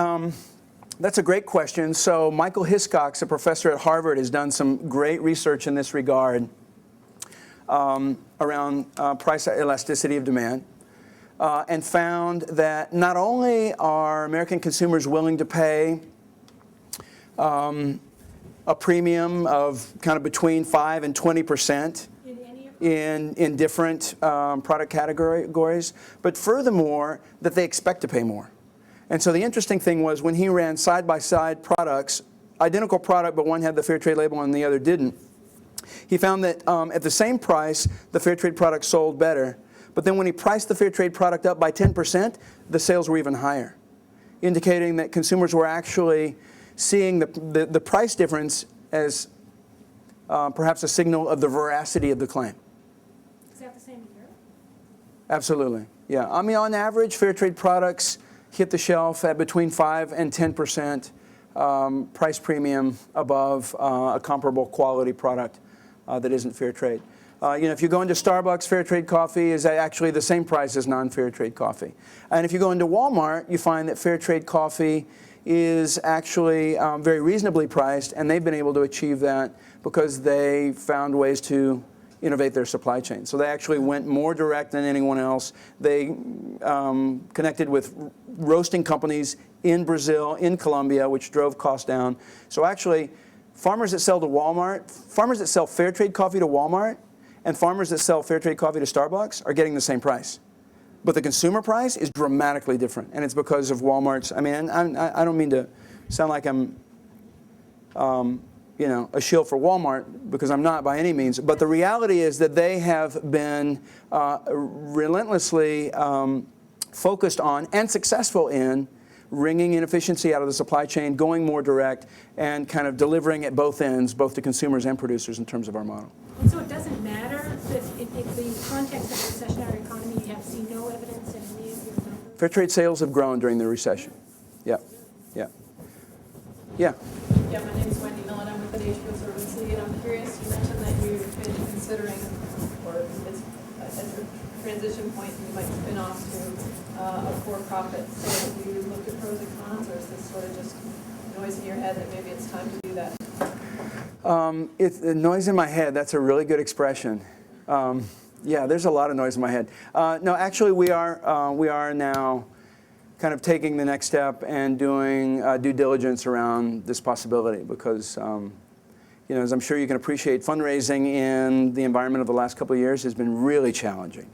that's a great question. So Michael Hiscox, a professor at Harvard, has done some great research in this regard around price elasticity of demand, and found that not only are American consumers willing to pay a premium of kind of between 5 and 20% in different product categories, but furthermore, that they expect to pay more. And so the interesting thing was when he ran side-by-side products, identical product, but one had the fair trade label and the other didn't, he found that at the same price, the fair trade product sold better. But then when he priced the fair trade product up by 10%, the sales were even higher, indicating that consumers were actually seeing the price difference as perhaps a signal of the veracity of the claim. Is that the same year? Absolutely, yeah. I mean, on average, fair trade products hit the shelf at between 5 and 10% price premium above a comparable quality product that isn't fair trade. If you go into Starbucks, fair trade coffee is actually the same price as non-fair trade coffee. And if you go into Walmart, you find that fair trade coffee is actually very reasonably priced, and they've been able to achieve that because they found ways to innovate their supply chain. So they actually went more direct than anyone else. They connected with roasting companies in Brazil, in Colombia, which drove costs down. So actually, farmers that sell to Walmart, farmers that sell fair trade coffee to Walmart, and farmers that sell fair trade coffee to Starbucks are getting the same price. But the consumer price is dramatically different, and it's because of Walmart's. I mean, I don't mean to sound like I'm a shill for Walmart, because I'm not by any means. But the reality is that they have been relentlessly focused on and successful in wringing inefficiency out of the supply chain, going more direct, and kind of delivering at both ends, both to consumers and producers in terms of our model. And so it doesn't matter if in the context of a recessionary economy, you have seen no evidence in any of your numbers? Fair trade sales have grown during the recession. Yeah, yeah, yeah. Yeah, my name is Wendy Millen. I'm with the Nature Conservancy, and I'm curious, you mentioned that you've been considering, or it's as a transition point, you might spin off to a for-profit. So have you looked at pros and cons, or is this sort of just noise in your head that maybe it's time to do that? It's noise in my head. That's a really good expression. Yeah, there's a lot of noise in my head. No, actually, we are now kind of taking the next step and doing due diligence around this possibility, because, as I'm sure you can appreciate, fundraising in the environment of the last couple of years has been really challenging.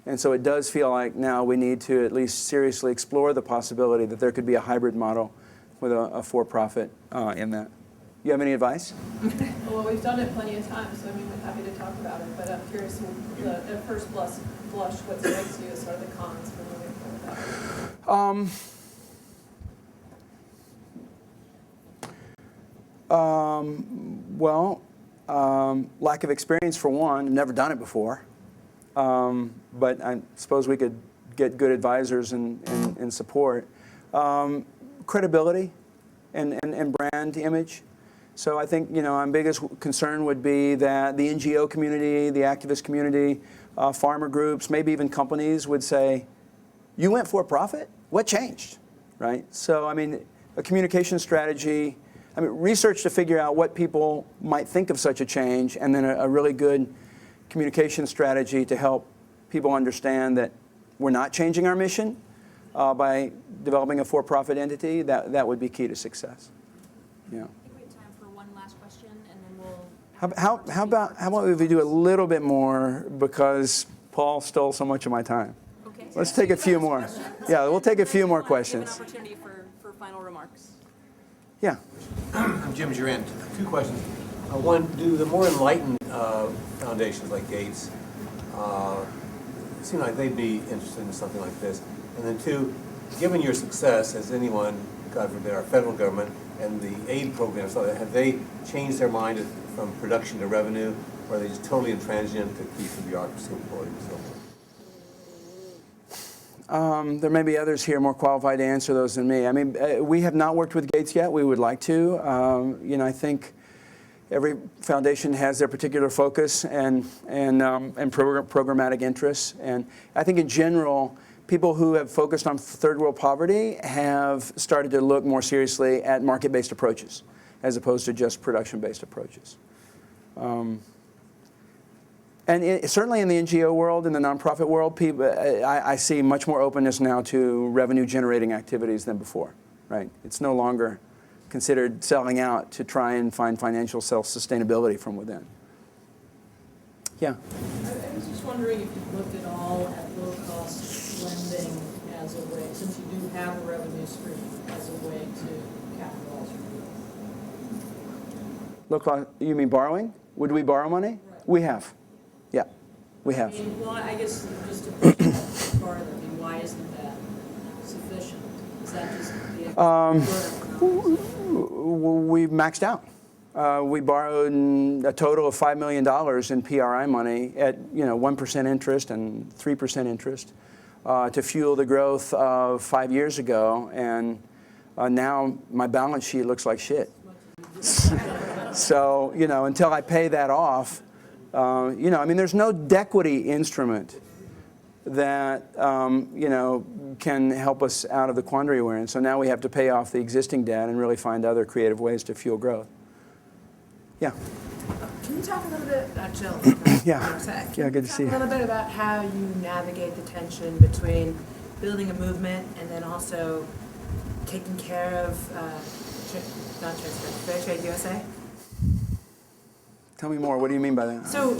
And so it does feel like now we need to at least seriously explore the possibility that there could be a hybrid model with a for-profit in that. You have any advice? Well, we've done it plenty of times, so I mean, we're happy to talk about it. But I'm curious, at first blush, what strikes you as sort of the cons for moving forward with that? Lack of experience for one. I've never done it before. But I suppose we could get good advisors and support. Credibility and brand image. So I think, my biggest concern would be that the NGO community, the activist community, farmer groups, maybe even companies would say, you went for profit? What changed? Right? So, I mean, a communication strategy, research to figure out what people might think of such a change, and then a really good communication strategy to help people understand that we're not changing our mission by developing a for-profit entity. That would be key to success. Yeah. How about if we do a little bit more, because Paul stole so much of my time. Okay. Let's take a few more. Yeah, we'll take a few more questions. Give an opportunity for final remarks. Yeah. I'm Jim Durant. Two questions. One, do the more enlightened foundations like Gates seem like they'd be interested in something like this? And then two, given your success, has anyone, God forbid, our federal government and the aid programs, have they changed their mind from production to revenue, or are they just totally intransigent to keep the bureaucracy employed and so forth? There may be others here more qualified to answer those than me. We have not worked with Gates yet. We would like to. I think every foundation has their particular focus and programmatic interests. And I think in general, people who have focused on third world poverty have started to look more seriously at market-based approaches as opposed to just production-based approaches. Certainly in the NGO world, in the nonprofit world, I see much more openness now to revenue-generating activities than before. Right? It's no longer considered selling out to try and find financial self-sustainability from within. Yeah. I was just wondering if you've looked at all at low-cost lending as a way, since you do have a revenue stream, as a way to capitalize your growth. Look, you mean borrowing? Would we borrow money? Right. We have. Yeah, we have. Well, I guess just to push that farther, why isn't that sufficient? Is that just the We've maxed out. We borrowed a total of $5 million in PRI money at 1% interest and 3% interest to fuel the growth of 5 years ago, and now my balance sheet looks like shit. So until I pay that off, You know, I mean, there's no dequity instrument that, you know, can help us out of the quandary we're in. So now we have to pay off the existing debt and really find other creative ways to fuel growth. Yeah. Can you talk a little bit, Jill? Yeah. Yeah, good to see you. Talk a little bit about how you navigate the tension between building a movement and then also taking care of, Fair Trade USA? Tell me more. What do you mean by that? So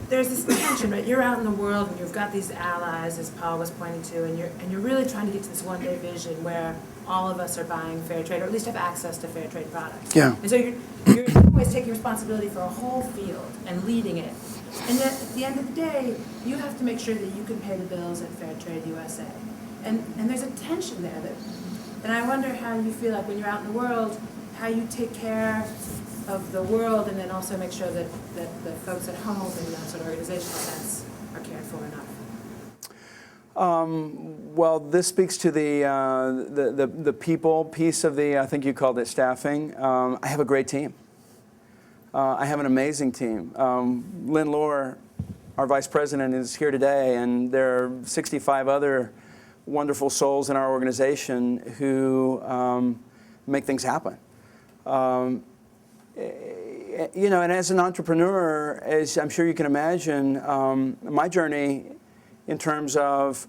there's this tension, right? You're out in the world and you've got these allies, as Paul was pointing to, and you're really trying to get to this one-day vision where all of us are buying fair trade, or at least have access to fair trade products. Yeah. And so you're in some ways taking responsibility for a whole field and leading it. And yet, at the end of the day, you have to make sure that you can pay the bills at Fair Trade USA. And there's a tension there and I wonder how you feel like when you're out in the world, how you take care of the world and then also make sure that the folks at home in that sort of organizational sense are cared for enough. Well, this speaks to the people piece of the, I think you called it staffing. I have a great team. I have an amazing team. Lynn Lohr, our vice president, is here today, and there are 65 other wonderful souls in our organization who make things happen. You know, and as an entrepreneur, as I'm sure you can imagine, my journey in terms of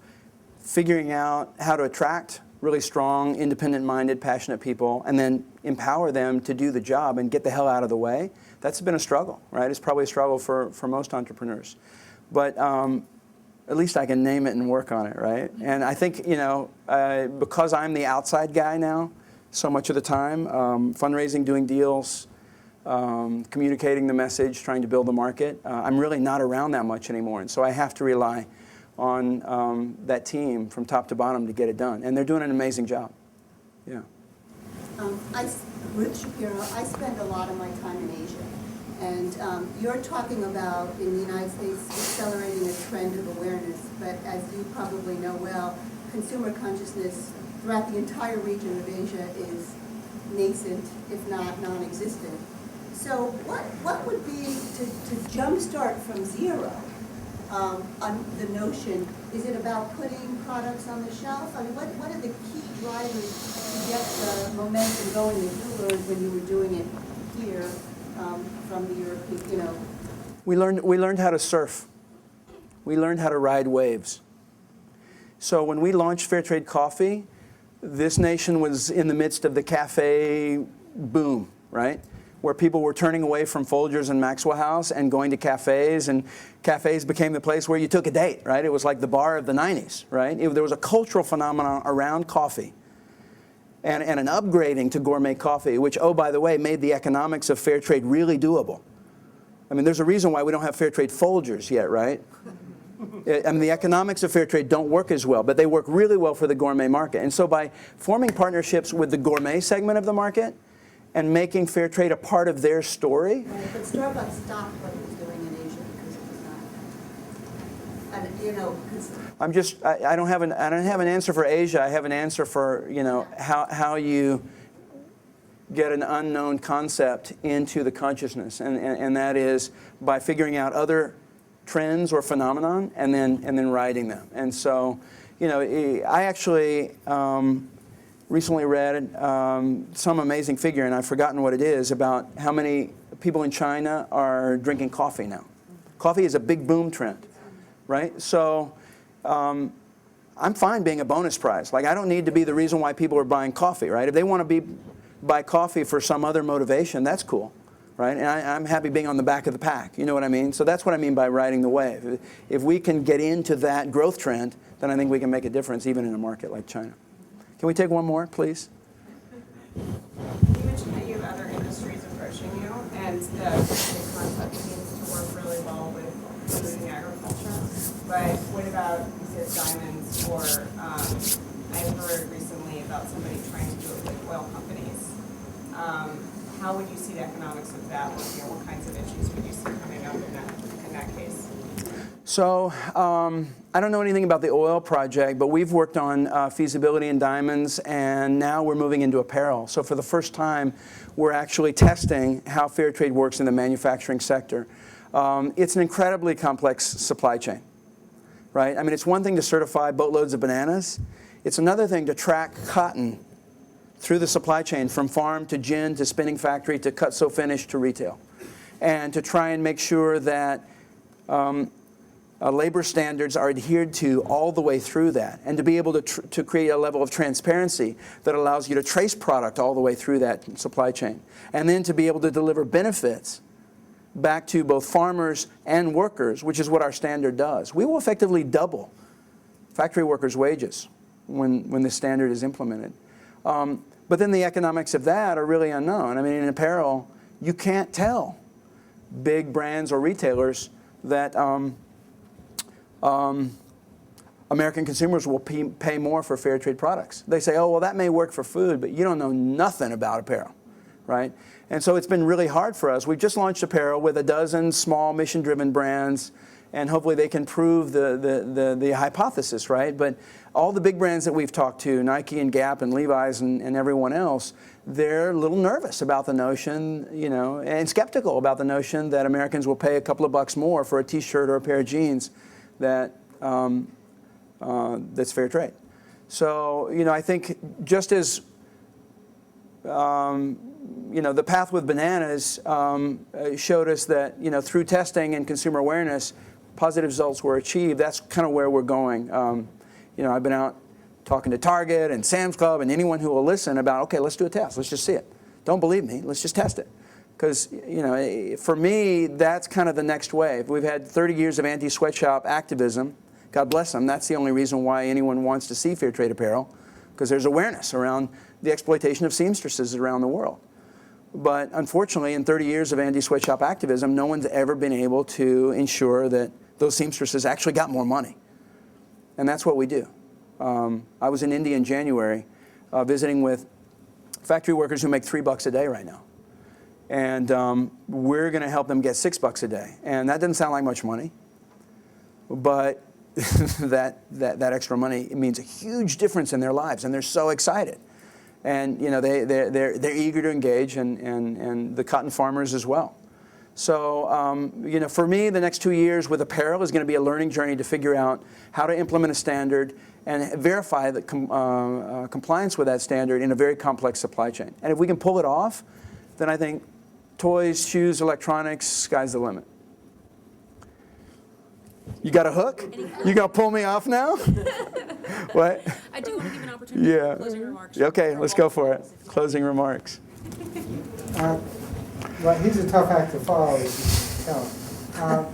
figuring out how to attract really strong, independent-minded, passionate people and then empower them to do the job and get the hell out of the way, that's been a struggle, right? It's probably a struggle for most entrepreneurs. But at least I can name it and work on it, right? And I think, you know, because I'm the outside guy now so much of the time, fundraising, doing deals, communicating the message, trying to build the market, I'm really not around that much anymore. And so I have to rely on that team from top to bottom to get it done. And they're doing an amazing job. Yeah. Ruth Shapiro, I spend a lot of my time in Asia. And you're talking about, in the United States, accelerating a trend of awareness. But as you probably know well, consumer consciousness throughout the entire region of Asia is nascent, if not non-existent. So what would be to jumpstart from zero on the notion? Is it about putting products on the shelf? I mean, what are the key drivers to get the momentum going that you learned when you were doing it here from the European, you know? We learned how to surf. We learned how to ride waves. So when we launched Fair Trade Coffee, this nation was in the midst of the cafe boom, right? Where people were turning away from Folgers and Maxwell House and going to cafes, and cafes became the place where you took a date, right? It was like the bar of the 90s, right? There was a cultural phenomenon around coffee and an upgrading to gourmet coffee, which, oh, by the way, made the economics of fair trade really doable. I mean, there's a reason why we don't have fair trade Folgers yet, right? I mean, the economics of fair trade don't work as well, but they work really well for the gourmet market. And so by forming partnerships with the gourmet segment of the market and making fair trade a part of their story. Right, but Starbucks stopped what it was doing in Asia because it was not. And, you know, I don't have an answer for Asia. I have an answer for, you know, how you get an unknown concept into the consciousness, and that is by figuring out other trends or phenomenon and then riding them. And so, you know, I actually recently read some amazing figure, and I've forgotten what it is, about how many people in China are drinking coffee now. Coffee is a big boom trend, right? So I'm fine being a bonus prize. Like, I don't need to be the reason why people are buying coffee, right? If they want to buy coffee for some other motivation, that's cool. Right? And I'm happy being on the back of the pack. You know what I mean? So that's what I mean by riding the wave. If we can get into that growth trend, then I think we can make a difference even in a market like China. Can we take one more, please? You mentioned that you have other industries approaching you, and the concept seems to work really well with food and agriculture. But what about, you said, diamonds, or I heard recently about somebody trying to do it with oil companies. How would you see the economics of that working, or what kinds of issues would you see coming up in that case? So I don't know anything about the oil project, but we've worked on feasibility in diamonds, and now we're moving into apparel. So for the first time, we're actually testing how fair trade works in the manufacturing sector. It's an incredibly complex supply chain, right? I mean, it's one thing to certify boatloads of bananas. It's another thing to track cotton through the supply chain from farm to gin to spinning factory to cut sew finish to retail, and to try and make sure that labor standards are adhered to all the way through that, and to be able to create a level of transparency that allows you to trace product all the way through that supply chain, and then to be able to deliver benefits back to both farmers and workers, which is what our standard does. We will effectively double factory workers' wages when this standard is implemented. But then the economics of that are really unknown. I mean, in apparel, you can't tell big brands or retailers that American consumers will pay more for fair trade products. They say, oh, well, that may work for food, but you don't know nothing about apparel, right? And so it's been really hard for us. We've just launched apparel with a dozen small mission-driven brands, and hopefully they can prove the hypothesis, right? But all the big brands that we've talked to, Nike and Gap and Levi's and everyone else, they're a little nervous about the notion, you know, and skeptical about the notion that Americans will pay a couple of bucks more for a T-shirt or a pair of jeans that that's fair trade. So, you know, I think just as you know, the path with bananas showed us that, you know, through testing and consumer awareness, positive results were achieved. That's kind of where we're going. You know, I've been out talking to Target and Sam's Club and anyone who will listen about, okay, let's do a test. Let's just see it. Don't believe me. Let's just test it. Because, you know, for me, that's kind of the next wave. We've had 30 years of anti-sweatshop activism. God bless them. That's the only reason why anyone wants to see fair trade apparel, because there's awareness around the exploitation of seamstresses around the world. But unfortunately, in 30 years of anti-sweatshop activism, no one's ever been able to ensure that those seamstresses actually got more money. And that's what we do. I was in India in January visiting with factory workers who make $3 a day right now. And we're going to help them get $6 a day. And that doesn't sound like much money, but that extra money, it means a huge difference in their lives, and they're so excited. And you know, they're eager to engage, and the cotton farmers as well. So you know, for me, the next 2 years with apparel is going to be a learning journey to figure out how to implement a standard and verify the compliance with that standard in a very complex supply chain. And if we can pull it off, then I think toys, shoes, electronics, sky's the limit. You got a hook? You gonna pull me off now? What? I do want to give an opportunity for closing remarks. Okay, let's go for it. Closing remarks. Well, he's a tough act to follow, as you can tell.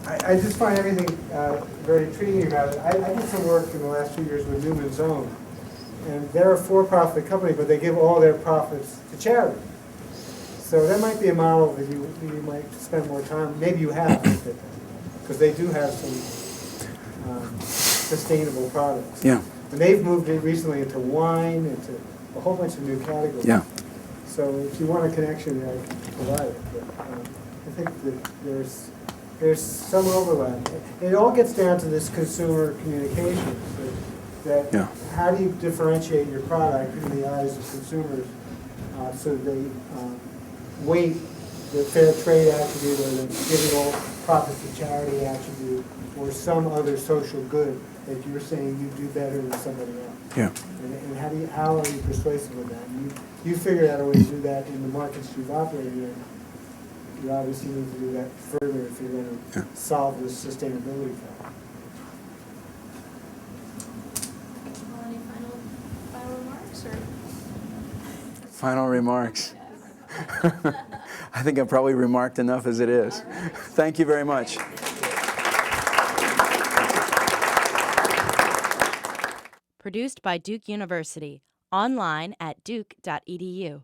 I just find everything very intriguing about it. I did some work in the last 2 years with Newman's Own, and they're a for-profit company, but they give all their profits to charity. So that might be a model that you might spend more time. Maybe you have looked at that, because they do have some sustainable products. Yeah. And they've moved it recently into wine, into a whole bunch of new categories. Yeah. So if you want a connection, I can provide it. But I think that there's some overlap. It all gets down to this consumer communication. That Yeah. How do you differentiate your product in the eyes of consumers so they weight the fair trade attribute or the giving all profits to charity attribute or some other social good that you're saying you do better than somebody else? Yeah. And how are you persuasive with that? You figured out a way to do that in the markets you've operated in. You obviously need to do that further if you're going to solve this sustainability problem. Well, any final remarks or? Final remarks. I think I've probably remarked enough as it is. Thank you very much. Produced by Duke University. Online at duke.edu.